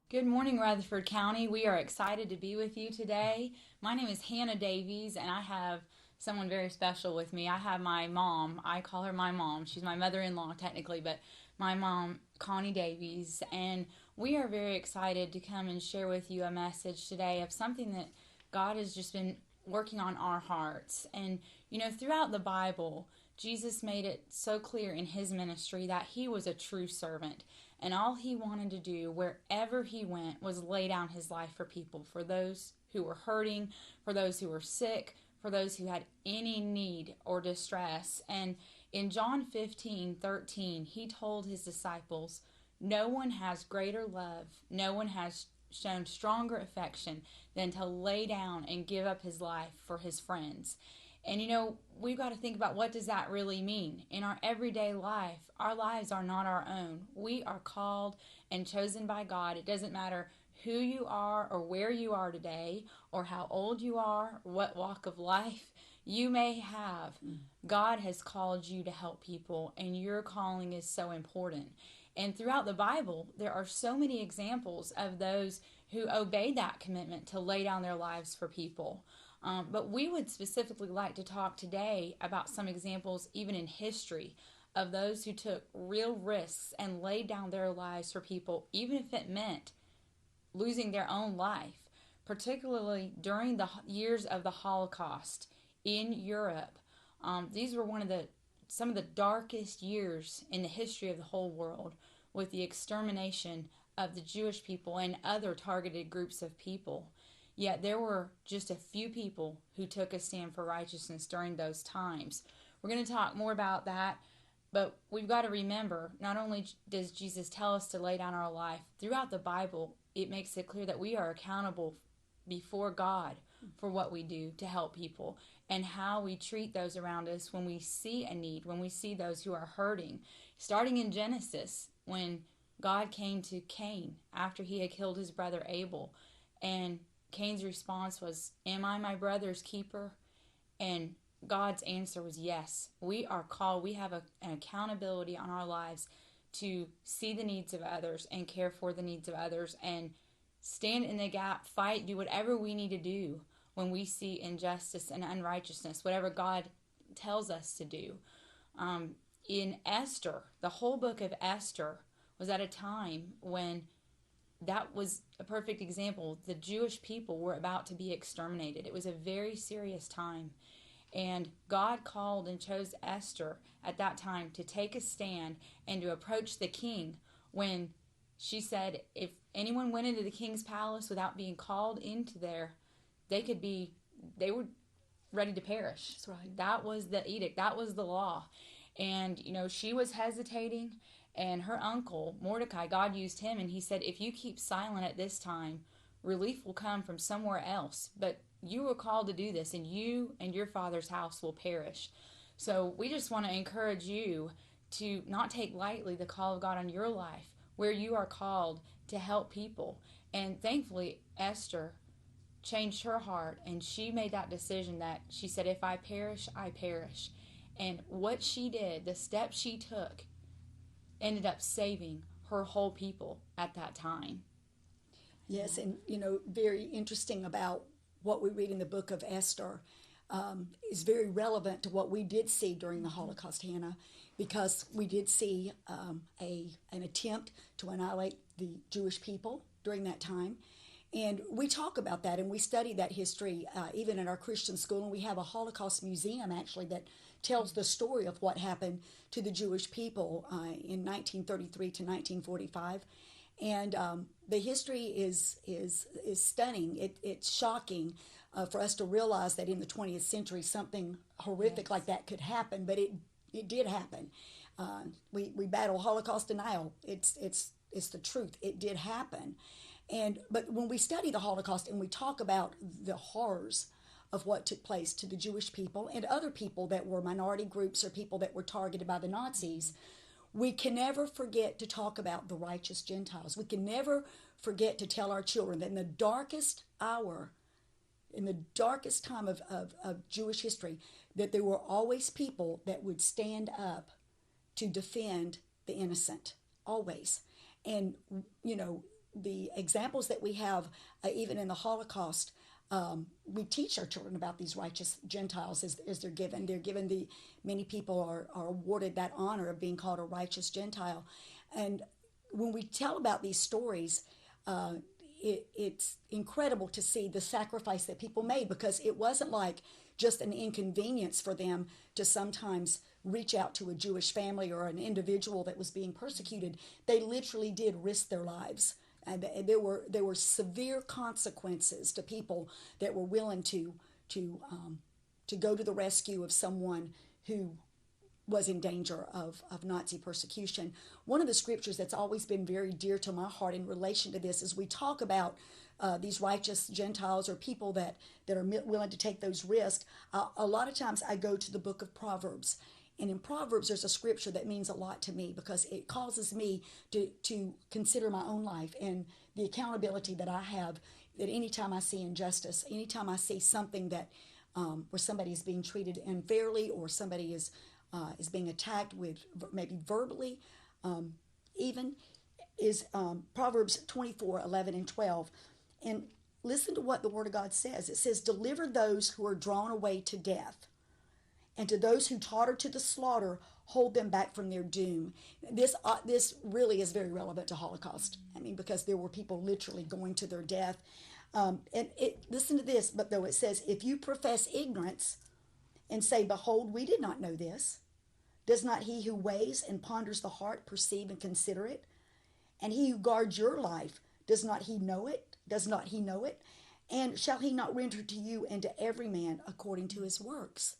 Good morning, Rutherford County. We are excited to be with you today. My name is Hannah Davies, and I have someone very special with me. I have my mom. I call her my mom. She's my mother-in-law technically, but my mom, Connie Davies, and we are very excited to come and share with you a message today of something that God has just been working on our hearts. And, you know, throughout the Bible, Jesus made it so clear in his ministry that he was a true servant. And all he wanted to do wherever he went was lay down his life for people, for those who were hurting, for those who were sick, for those who had any need or distress. And in John 15:13, he told his disciples, "No one has greater love, no one has shown stronger affection than to lay down and give up his life for his friends." And you know, we've got to think about, what does that really mean? In our everyday life, our lives are not our own. We are called and chosen by God. It doesn't matter who you are or where you are today or how old you are, what walk of life you may have. God has called you to help people, and your calling is so important. And throughout the Bible, there are so many examples of those who obeyed that commitment to lay down their lives for people. But we would specifically like to talk today about some examples, even in history, of those who took real risks and laid down their lives for people, even if it meant losing their own life, particularly during the years of the Holocaust in Europe. These were some of the darkest years in the history of the whole world, with the extermination of the Jewish people and other targeted groups of people. Yet there were just a few people who took a stand for righteousness during those times. We're going to talk more about that, but we've got to remember, not only does Jesus tell us to lay down our life, throughout the Bible, it makes it clear that we are accountable before God for what we do to help people and how we treat those around us when we see a need, when we see those who are hurting. Starting in Genesis, when God came to Cain after he had killed his brother Abel, and Cain's response was, "Am I my brother's keeper?" And God's answer was yes. We are called, we have an accountability on our lives to see the needs of others and care for the needs of others and stand in the gap, fight, do whatever we need to do when we see injustice and unrighteousness, whatever God tells us to do. In Esther, the whole book of Esther was at a time when that was a perfect example. The Jewish people were about to be exterminated. It was a very serious time. And God called and chose Esther at that time to take a stand and to approach the king when she said if anyone went into the king's palace without being called into there, they were ready to perish. That's right. That was the edict. That was the law. And, you know, she was hesitating, and her uncle, Mordecai, God used him, and he said, if you keep silent at this time, relief will come from somewhere else. But you were called to do this, and you and your father's house will perish. So we just want to encourage you to not take lightly the call of God on your life, where you are called to help people. And thankfully, Esther changed her heart, and she made that decision that she said, if I perish, I perish. And what she did, the steps she took, ended up saving her whole people at that time. Yes, and you know, very interesting about what we read in the book of Esther is very relevant to what we did see during the Holocaust, Hannah, because we did see an attempt to annihilate the Jewish people during that time. And we talk about that and we study that history even in our Christian school, and we have a Holocaust museum actually that tells the story of what happened to the Jewish people in 1933 to 1945. And the history is stunning. It's shocking for us to realize that in the 20th century something horrific like that could happen, but it did happen. We battle Holocaust denial. It's the truth. It did happen. But when we study the Holocaust and we talk about the horrors of what took place to the Jewish people and other people that were minority groups or people that were targeted by the Nazis, we can never forget to talk about the righteous Gentiles. We can never forget to tell our children that in the darkest hour, in the darkest time of Jewish history, that there were always people that would stand up to defend the innocent, always. And, you know, the examples that we have, even in the Holocaust, we teach our children about these righteous Gentiles as they're given. Many people are awarded that honor of being called a righteous Gentile. And when we tell about these stories, it's incredible to see the sacrifice that people made, because it wasn't like just an inconvenience for them to sometimes reach out to a Jewish family or an individual that was being persecuted. They literally did risk their lives. And there were severe consequences to people that were willing to go to the rescue of someone who was in danger of Nazi persecution. One of the scriptures that's always been very dear to my heart in relation to this is we talk about these righteous Gentiles or people that are willing to take those risks. A lot of times I go to the book of Proverbs. And in Proverbs, there's a scripture that means a lot to me, because it causes me to consider my own life and the accountability that I have, that anytime I see injustice, anytime I see something that where somebody is being treated unfairly, or somebody is being attacked with maybe verbally, even, is Proverbs 24:11-12. And listen to what the Word of God says. It says, "Deliver those who are drawn away to death, and to those who totter to the slaughter, hold them back from their doom." This really is very relevant to Holocaust. I mean, because there were people literally going to their death. Listen to this, but though it says, "If you profess ignorance and say, 'Behold, we did not know this,' does not he who weighs and ponders the heart perceive and consider it? And he who guards your life, does not he know it? Does not he know it? And shall he not render to you and to every man according to his works?"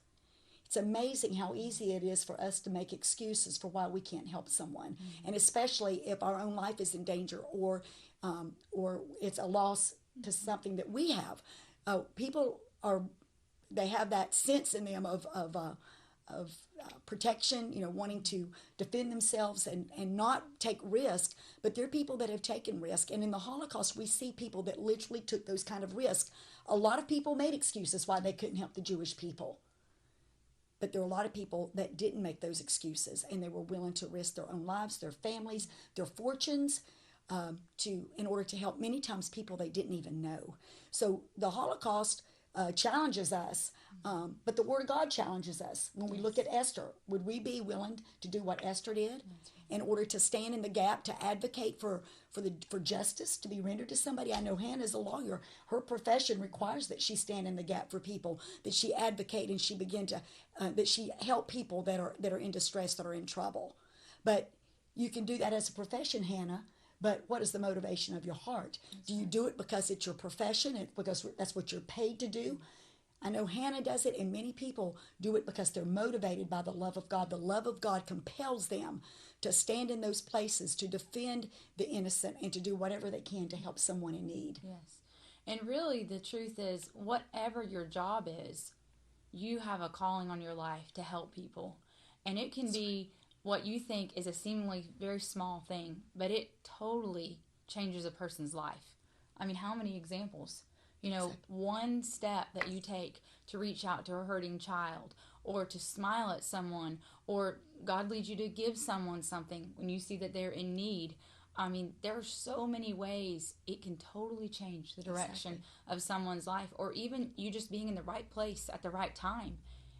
It's amazing how easy it is for us to make excuses for why we can't help someone, and especially if our own life is in danger, or it's a loss to something that we have. People they have that sense in them of protection, wanting to defend themselves and not take risk. But there are people that have taken risk, and in the Holocaust, we see people that literally took those kind of risks. A lot of people made excuses why they couldn't help the Jewish people. But there are a lot of people that didn't make those excuses, and they were willing to risk their own lives, their families, their fortunes, in order to help many times people they didn't even know. So the Holocaust challenges us, but the Word of God challenges us. When we look at Esther, would we be willing to do what Esther did in order to stand in the gap, to advocate for justice to be rendered to somebody? I know Hannah's a lawyer. Her profession requires that she stand in the gap for people, that she advocate, and she begin to that she help people that are in distress, that are in trouble. But you can do that as a profession, Hannah. But what is the motivation of your heart? Do you do it because it's your profession, because that's what you're paid to do? I know Hannah does it, and many people do it because they're motivated by the love of God. The love of God compels them to stand in those places, to defend the innocent, and to do whatever they can to help someone in need. Yes. And really, the truth is, whatever your job is, you have a calling on your life to help people. And it can be what you think is a seemingly very small thing, but it totally changes a person's life. I mean, how many examples? One step that you take to reach out to a hurting child, or to smile at someone, or God leads you to give someone something when you see that they're in need. I mean, there are so many ways it can totally change the direction of someone's life, or even you just being in the right place at the right time.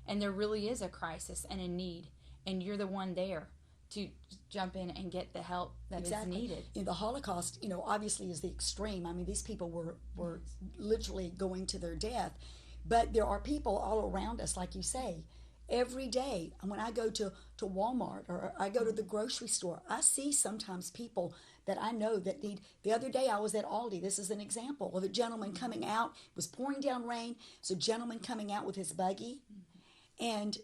And there really is a crisis and a need, and you're the one there to jump in and get the help that is needed. The Holocaust, obviously is the extreme. I mean, these people were literally going to their death. But there are people all around us, like you say, every day. When I go to Walmart, or I go to the grocery store, I see sometimes people that I know that need. The other day I was at Aldi. This is an example of a gentleman coming out. It was pouring down rain. It's a gentleman coming out with his buggy. And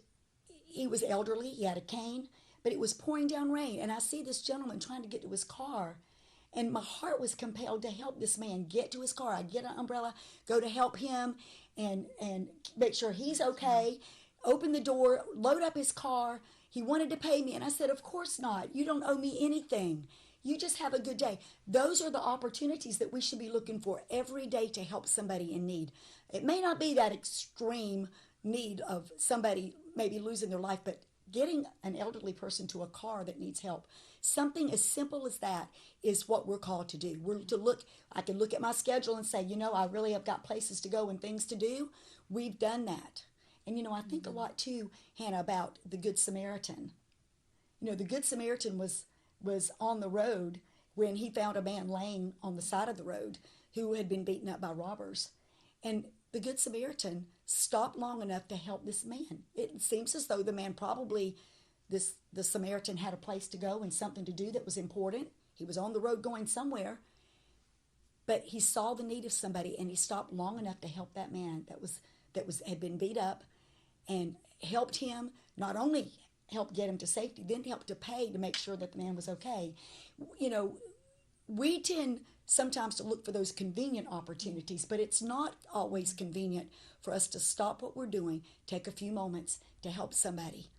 he was elderly. He had a cane. But it was pouring down rain, and I see this gentleman trying to get to his car, and my heart was compelled to help this man get to his car. I get an umbrella, go to help him, and make sure he's okay, open the door, load up his car. He wanted to pay me, and I said, "Of course not. You don't owe me anything. You just have a good day." Those are the opportunities that we should be looking for every day to help somebody in need. It may not be that extreme need of somebody maybe losing their life, but getting an elderly person to a car that needs help. Something as simple as that is what we're called to do. We're to look, I can look at my schedule and say, I really have got places to go and things to do. We've done that. And, I think a lot too, Hannah, about the Good Samaritan. The Good Samaritan was on the road when he found a man laying on the side of the road who had been beaten up by robbers. And the Good Samaritan stopped long enough to help this man. It seems as though the man probably, the Samaritan had a place to go and something to do that was important. He was on the road going somewhere, but he saw the need of somebody and he stopped long enough to help that man that had been beat up, and helped him, not only help get him to safety, then helped to pay to make sure that the man was okay. We tend sometimes to look for those convenient opportunities, but it's not always convenient for us to stop what we're doing, take a few moments to help somebody.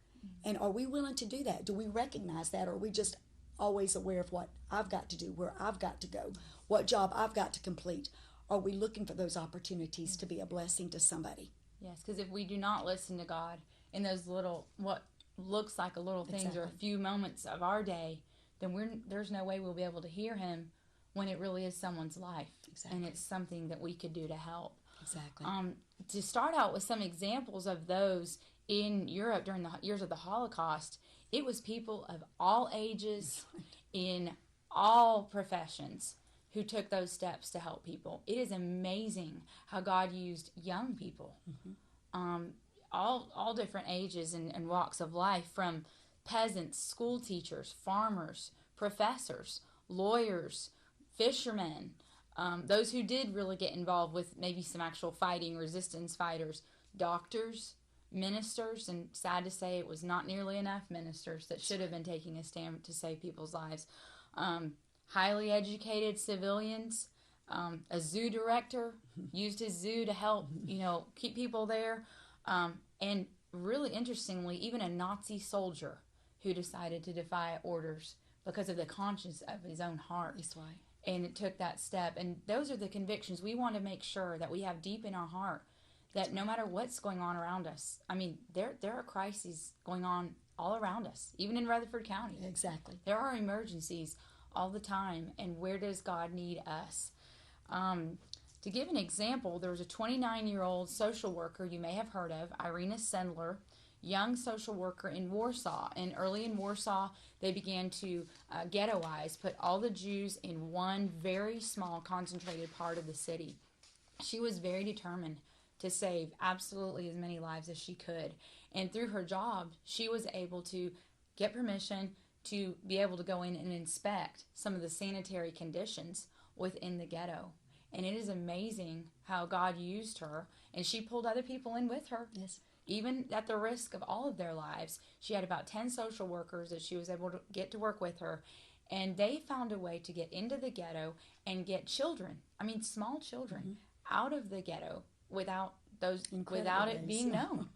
And are we willing to do that? Do we recognize that? Or are we just always aware of what I've got to do, where I've got to go, what job I've got to complete? Are we looking for those opportunities to be a blessing to somebody? Yes, because if we do not listen to God in those little, what looks like a little things or a few moments of our day, then there's no way we'll be able to hear Him when it really is someone's life. And it's something that we could do to help. Exactly. To start out with some examples of those in Europe during the years of the Holocaust, it was people of all ages, in all professions, who took those steps to help people. It is amazing how God used young people, all different ages and walks of life, from peasants, school teachers, farmers, professors, lawyers, fishermen, those who did really get involved with maybe some actual fighting, resistance fighters, doctors, ministers, and sad to say it was not nearly enough ministers that should have been taking a stand to save people's lives. Highly educated civilians, a zoo director used his zoo to help, keep people there. And really interestingly, even a Nazi soldier who decided to defy orders because of the conscience of his own heart. That's right. And it took that step. And those are the convictions we want to make sure that we have deep in our heart, that no matter what's going on around us, there are crises going on all around us, even in Rutherford County. Exactly. There are emergencies all the time, and where does God need us? To give an example, there was a 29-year-old social worker you may have heard of, Irina Sendler, young social worker in Warsaw. And early in Warsaw, they began to ghettoize, put all the Jews in one very small, concentrated part of the city. She was very determined to save absolutely as many lives as she could. And through her job, she was able to get permission to be able to go in and inspect some of the sanitary conditions within the ghetto. And it is amazing how God used her, and she pulled other people in with her. Yes. Even at the risk of all of their lives. She had about 10 social workers that she was able to get to work with her, and they found a way to get into the ghetto and get children, small children, out of the ghetto without it being known.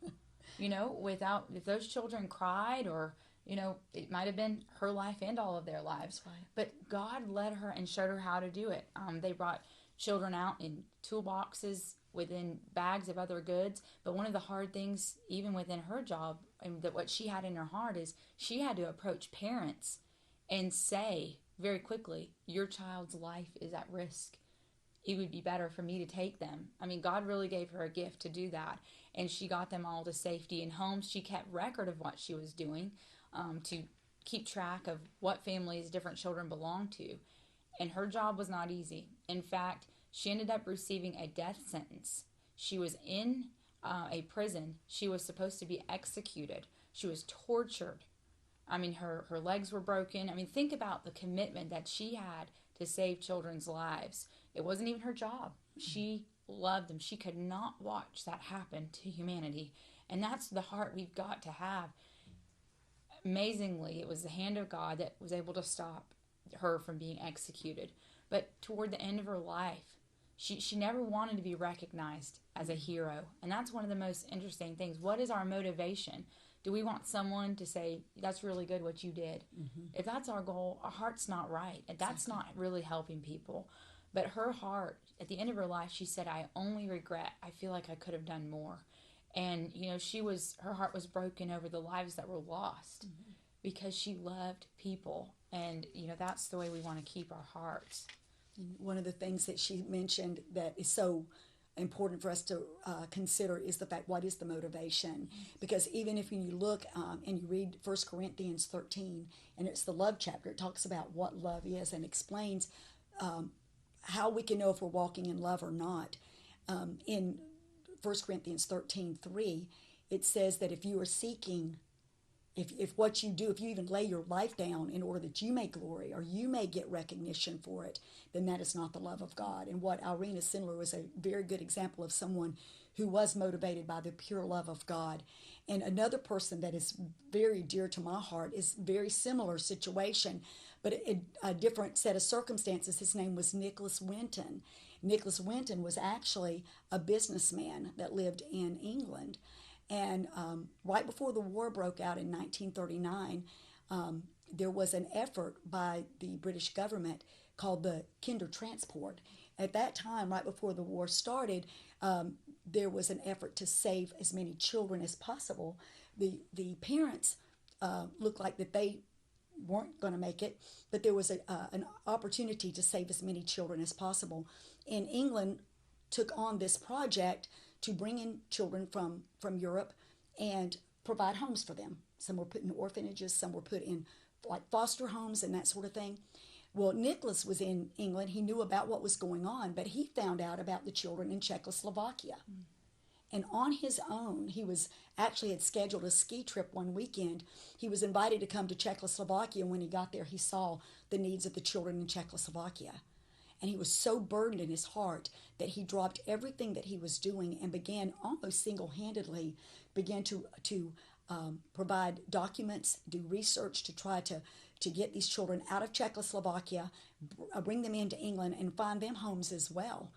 Without, if those children cried, or it might have been her life and all of their lives. Right. But God led her and showed her how to do it. They brought children out in toolboxes within bags of other goods. But one of the hard things, even within her job, and that what she had in her heart, is she had to approach parents and say very quickly, your child's life is at risk. It would be better for me to take them. God really gave her a gift to do that. And she got them all to safety in homes. She kept record of what she was doing, to keep track of what families different children belonged to. And her job was not easy. In fact, she ended up receiving a death sentence. She was in a prison. She was supposed to be executed. She was tortured. Her legs were broken. Think about the commitment that she had to save children's lives. It wasn't even her job. She loved them. She could not watch that happen to humanity. And that's the heart we've got to have. Amazingly, it was the hand of God that was able to stop her from being executed. But toward the end of her life, she never wanted to be recognized as a hero. And that's one of the most interesting things. What is our motivation? Do we want someone to say, that's really good what you did? If that's our goal, our heart's not right. And that's not really helping people. But her heart, at the end of her life, she said, I only regret, I feel like I could have done more. And, her heart was broken over the lives that were lost because she loved people. And, that's the way we want to keep our hearts. And one of the things that she mentioned that is so important for us to consider is the fact, what is the motivation? Because even if you look and you read 1 Corinthians 13, and it's the love chapter, it talks about what love is and explains how we can know if we're walking in love or not. In 1 Corinthians 13:3, it says that if you are seeking, if what you do, if you even lay your life down in order that you may glory or you may get recognition for it, then that is not the love of God. And what Irena Sindler was a very good example of someone who was motivated by the pure love of God. And another person that is very dear to my heart is very similar situation, but a different set of circumstances. His name was Nicholas Winton. Nicholas Winton was actually a businessman that lived in England. And right before the war broke out in 1939, there was an effort by the British government called the Kindertransport. At that time, right before the war started, there was an effort to save as many children as possible. The parents looked like that they weren't going to make it, but there was an opportunity to save as many children as possible. And England took on this project to bring in children from Europe and provide homes for them. Some were put in orphanages, some were put in like foster homes and that sort of thing. Well, Nicholas was in England. He knew about what was going on, but he found out about the children in Czechoslovakia. And on his own, he was actually had scheduled a ski trip one weekend. He was invited to come to Czechoslovakia, and when he got there, he saw the needs of the children in Czechoslovakia. And he was so burdened in his heart that he dropped everything that he was doing and began almost single-handedly to provide documents, do research to try to get these children out of Czechoslovakia, bring them into England, and find them homes as well.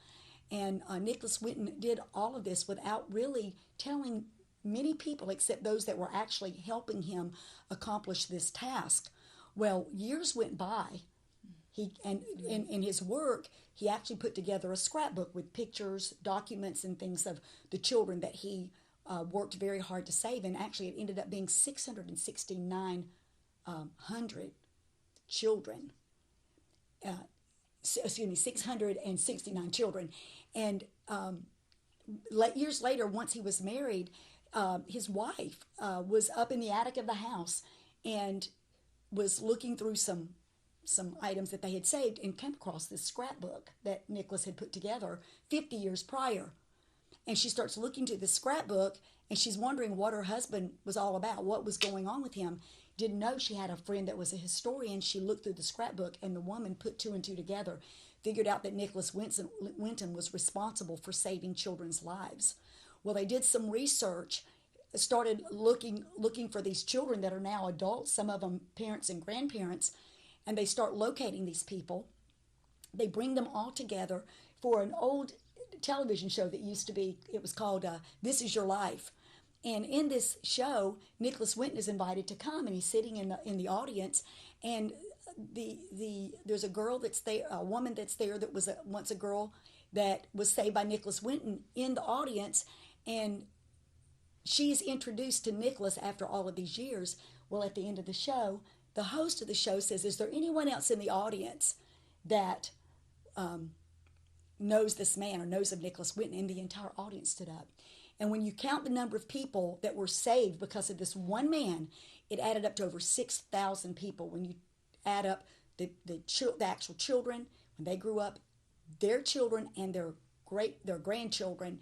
And Nicholas Winton did all of this without really telling many people except those that were actually helping him accomplish this task. Well, years went by. In his work, he actually put together a scrapbook with pictures, documents, and things of the children that he worked very hard to save. And actually, it ended up being 669 children. 669 children. And years later, once he was married, his wife was up in the attic of the house and was looking through some items that they had saved and came across this scrapbook that Nicholas had put together 50 years prior. And she starts looking to the scrapbook, and she's wondering what her husband was all about, what was going on with him. Didn't know she had a friend that was a historian. She looked through the scrapbook, and the woman put two and two together, figured out that Nicholas Winton was responsible for saving children's lives. Well, they did some research, started looking for these children that are now adults, some of them parents and grandparents, and they start locating these people. They bring them all together for an old television show that used to be, it was called This Is Your Life. And in this show, Nicholas Winton is invited to come, and he's sitting in the audience, and there's a girl that's there, a woman that's there that was once a girl that was saved by Nicholas Winton in the audience, and she's introduced to Nicholas after all of these years. Well, at the end of the show, the host of the show says, "Is there anyone else in the audience that knows this man or knows of Nicholas Winton?" And the entire audience stood up. And when you count the number of people that were saved because of this one man, it added up to over 6,000 people. When you add up the actual children, when they grew up, their children and their grandchildren,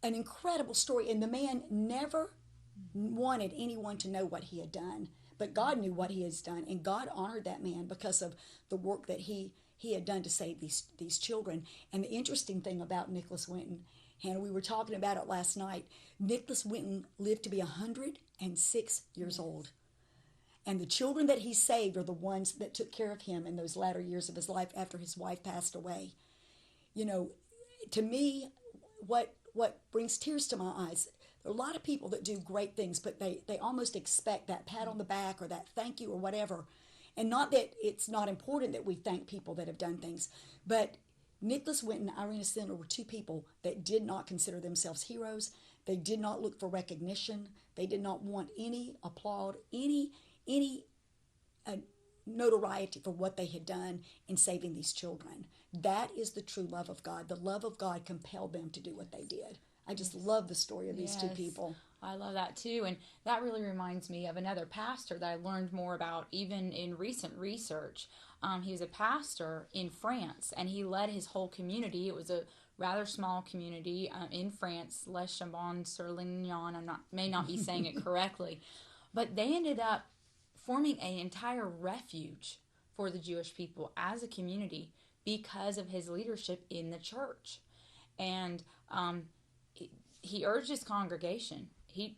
an incredible story. And the man never wanted anyone to know what he had done, but God knew what he has done, and God honored that man because of the work that he had done to save these children. And the interesting thing about Nicholas Winton, Hannah, we were talking about it last night. Nicholas Winton lived to be 106 years old. And the children that he saved are the ones that took care of him in those latter years of his life after his wife passed away. You know, to me, what brings tears to my eyes, there are a lot of people that do great things, but they almost expect that pat on the back or that thank you or whatever. And not that it's not important that we thank people that have done things, but Nicholas Winton and Irena Sindler were two people that did not consider themselves heroes. They did not look for recognition. They did not want any applaud, any notoriety for what they had done in saving these children. That is the true love of God. The love of God compelled them to do what they did. I just love the story of these two people. I love that too. And that really reminds me of another pastor that I learned more about even in recent research. He was a pastor in France, and he led his whole community. It was a rather small community in France, Les Chambon-sur-Lignon. May not be saying it correctly. But they ended up forming an entire refuge for the Jewish people as a community because of his leadership in the church. And he urged his congregation. He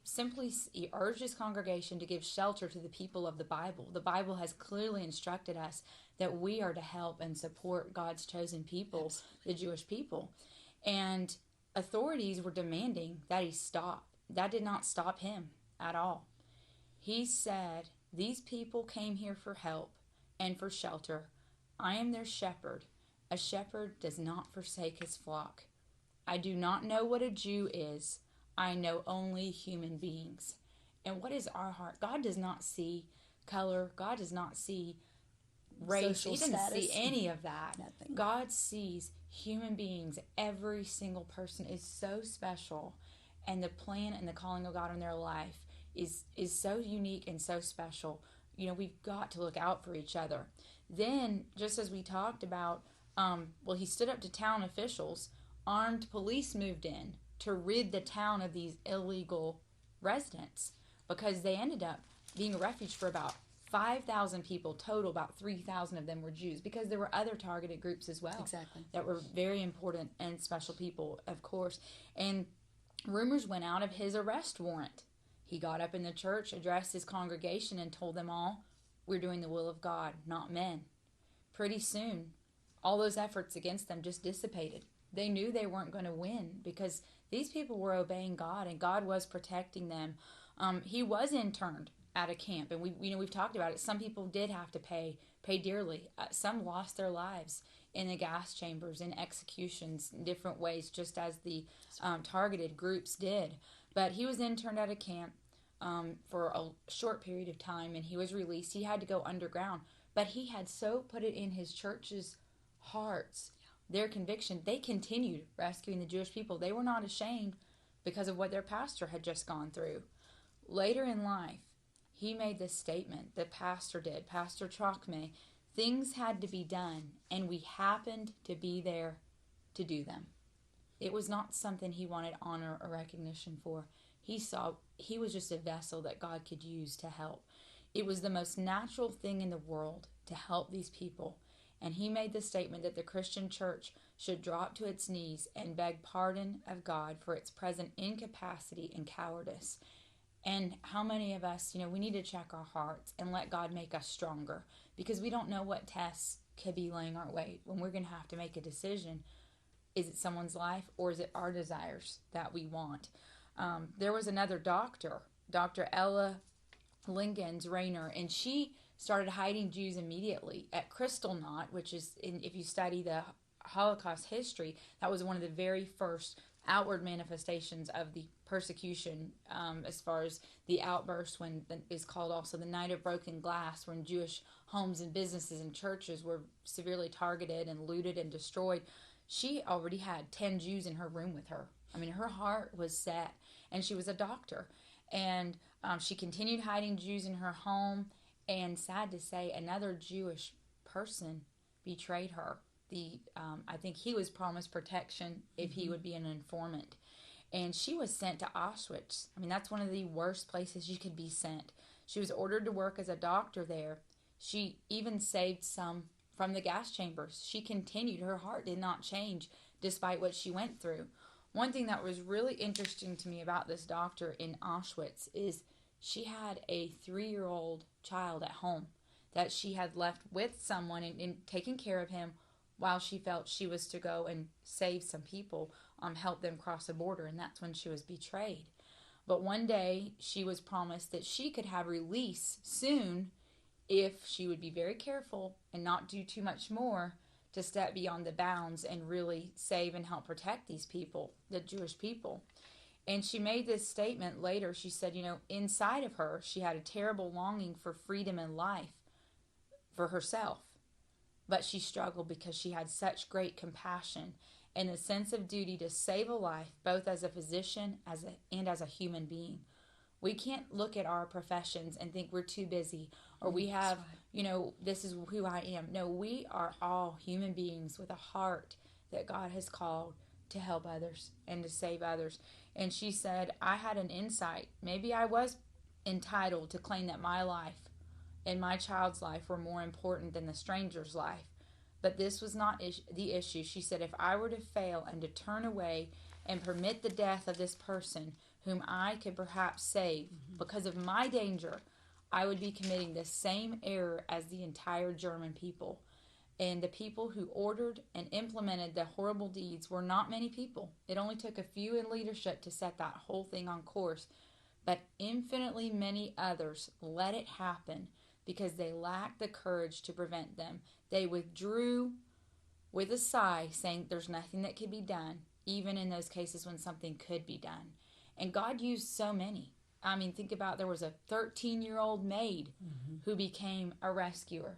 urged his congregation to give shelter to the people of the Bible. The Bible has clearly instructed us that we are to help and support God's chosen people, the Jewish people. And authorities were demanding that he stop. That did not stop him at all. He said, "These people came here for help and for shelter. I am their shepherd. A shepherd does not forsake his flock. I do not know what a Jew is. I know only human beings." And what is our heart? God does not see color. God does not see race. Social He doesn't status. see any of that. Nothing. God sees human beings. Every single person is so special. And the plan and the calling of God in their life is so unique and so special. You know, we've got to look out for each other. Then, just as we talked about, he stood up to town officials. Armed police moved in to rid the town of these illegal residents because they ended up being a refuge for about 5,000 people total. About 3,000 of them were Jews because there were other targeted groups as well. Exactly. That were very important and special people, of course. And rumors went out of his arrest warrant. He got up in the church, addressed his congregation, and told them all, "We're doing the will of God, not men." Pretty soon, all those efforts against them just dissipated. They knew they weren't going to win because these people were obeying God and God was protecting them. He was interned at a camp, and we've talked about it. Some people did have to pay dearly. Some lost their lives in the gas chambers, in executions, in different ways, just as the targeted groups did. But he was interned at a camp for a short period of time, and he was released. He had to go underground, but he had so put it in his church's hearts, their conviction. They continued rescuing the Jewish people. They were not ashamed because of what their pastor had just gone through. Later in life, he made this statement, the pastor did, Pastor Chokme, "Things had to be done, and we happened to be there to do them." It was not something he wanted honor or recognition for. He saw he was just a vessel that God could use to help. It was the most natural thing in the world to help these people. And he made the statement that the Christian church should drop to its knees and beg pardon of God for its present incapacity and cowardice. And how many of us, we need to check our hearts and let God make us stronger, because we don't know what tests could be laying our way when we're going to have to make a decision. Is it someone's life, or is it our desires that we want? There was another doctor, Dr. Ella Lingens Rayner, and she started hiding Jews immediately at Kristallnacht, which is, if you study the Holocaust history, that was one of the very first outward manifestations of the persecution, as far as the outburst when is called also the Night of Broken Glass, when Jewish homes and businesses and churches were severely targeted and looted and destroyed. She already had 10 Jews in her room with her. I mean, her heart was set, and she was a doctor. And she continued hiding Jews in her home, and sad to say, another Jewish person betrayed her. I think he was promised protection if he would be an informant. And she was sent to Auschwitz. I mean, that's one of the worst places you could be sent. She was ordered to work as a doctor there. She even saved some from the gas chambers. She continued. Her heart did not change despite what she went through. One thing that was really interesting to me about this doctor in Auschwitz is she had a 3-year-old child at home that she had left with someone and taking care of him while she felt she was to go and save some people, help them cross the border, and that's when she was betrayed. But one day she was promised that she could have release soon if she would be very careful and not do too much more to step beyond the bounds and really save and help protect these people, the Jewish people. And she made this statement later. She said, inside of her, she had a terrible longing for freedom and life for herself. But she struggled because she had such great compassion and a sense of duty to save a life, both as a physician and as a human being. We can't look at our professions and think we're too busy, or we have, this is who I am. No, we are all human beings with a heart that God has called to help others and to save others. And she said, I had an insight. Maybe I was entitled to claim that my life and my child's life were more important than the stranger's life. But this was not the issue. She said, if I were to fail and to turn away and permit the death of this person whom I could perhaps save because of my danger, I would be committing the same error as the entire German people. And the people who ordered and implemented the horrible deeds were not many people. It only took a few in leadership to set that whole thing on course. But infinitely many others let it happen because they lacked the courage to prevent them. They withdrew with a sigh, saying there's nothing that could be done, even in those cases when something could be done. And God used so many. I mean, think about, there was a 13-year-old maid who became a rescuer.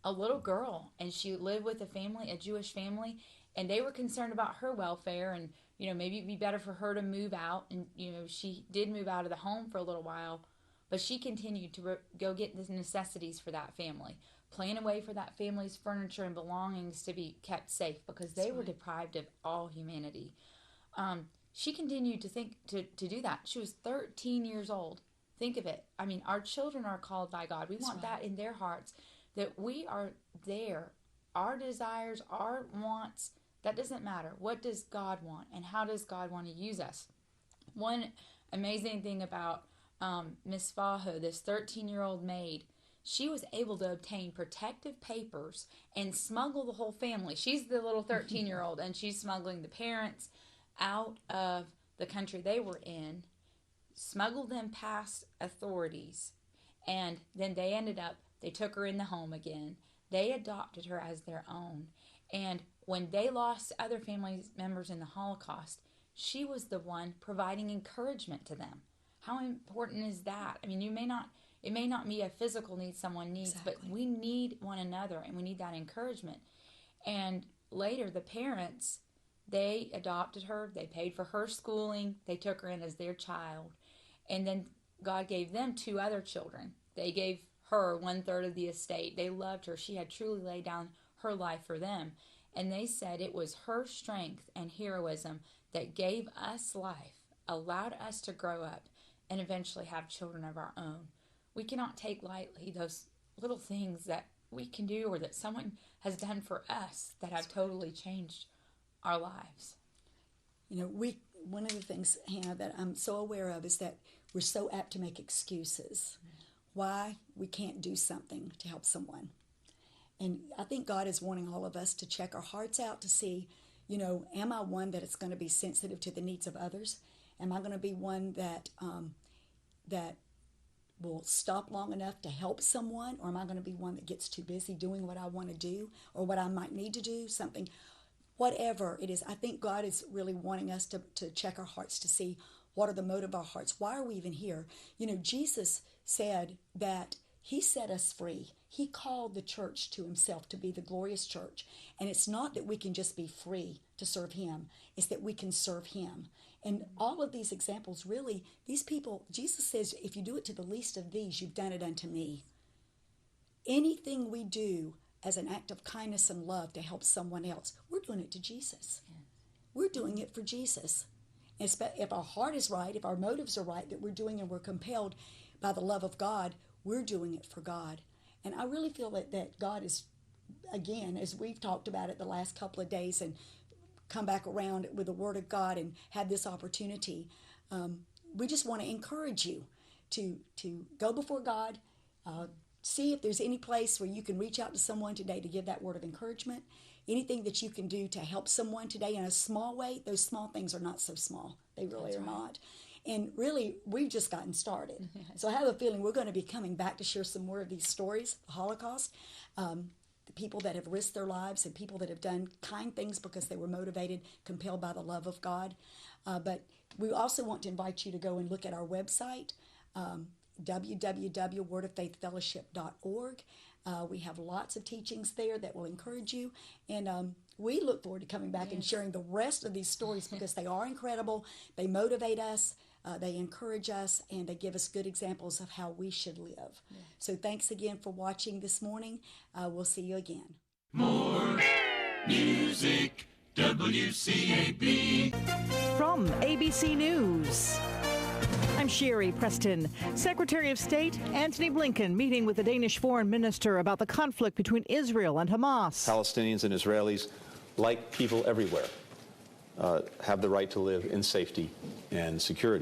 A little girl, and she lived with a family, a Jewish family, and they were concerned about her welfare, and maybe it'd be better for her to move out. And she did move out of the home for a little while, but she continued to go get the necessities for that family, plan a way for that family's furniture and belongings to be kept safe because they were deprived of all humanity. She continued to do that. She was 13 years old. Think of it. I mean, our children are called by God. We want that in their hearts, that we are there. Our desires, our wants, that doesn't matter. What does God want, and how does God want to use us? One amazing thing about Miss Faho, this 13-year-old maid, she was able to obtain protective papers and smuggle the whole family. She's the little 13-year-old, and she's smuggling the parents out of the country they were in, smuggled them past authorities, and then they took her in the home again. They adopted her as their own. And when they lost other family members in the Holocaust, she was the one providing encouragement to them. How important is that? I mean, it may not be a physical need someone needs, but we need one another, and we need that encouragement. And later, the parents, they adopted her. They paid for her schooling. They took her in as their child. And then God gave them 2 other children. They gave her 1/3 of the estate. They loved her. She had truly laid down her life for them. And they said it was her strength and heroism that gave us life, allowed us to grow up, and eventually have children of our own. We cannot take lightly those little things that we can do or that someone has done for us that have totally changed our lives. One of the things, Hannah, that I'm so aware of is that we're so apt to make excuses why we can't do something to help someone. And I think God is wanting all of us to check our hearts out to see, am I one that is going to be sensitive to the needs of others? Am I going to be one that will stop long enough to help someone? Or am I going to be one that gets too busy doing what I want to do or what I might need to do, something, whatever it is? I think God is really wanting us to check our hearts to see what are the motive of our hearts. Why are we even here? Jesus said that He set us free. He called the church to Himself to be the glorious church. And it's not that we can just be free to serve Him. It's that we can serve Him. And all of these examples, really, these people, Jesus says, if you do it to the least of these, you've done it unto me. Anything we do as an act of kindness and love to help someone else, we're doing it to Jesus. We're doing it for Jesus. And if our heart is right, if our motives are right, that we're doing and we're compelled by the love of God, we're doing it for God. And I really feel that God is, again, as we've talked about it the last couple of days and come back around with the Word of God and had this opportunity, we just want to encourage you to go before God, see if there's any place where you can reach out to someone today to give that word of encouragement. Anything that you can do to help someone today in a small way, those small things are not so small. They really are not. And really, we've just gotten started. So I have a feeling we're going to be coming back to share some more of these stories, the Holocaust. the people that have risked their lives and people that have done kind things because they were motivated, compelled by the love of God. But we also want to invite you to go and look at our website, www.wordoffaithfellowship.org. We have lots of teachings there that will encourage you, and we look forward to coming back and sharing the rest of these stories because they are incredible. They motivate us, they encourage us, and they give us good examples of how we should live. So thanks again for watching this morning. We'll see you again. More music, WCAB. From ABC News, I'm Sherry Preston. Secretary of State Antony Blinken meeting with the Danish foreign minister about the conflict between Israel and Hamas. Palestinians and Israelis, like people everywhere, have the right to live in safety and security.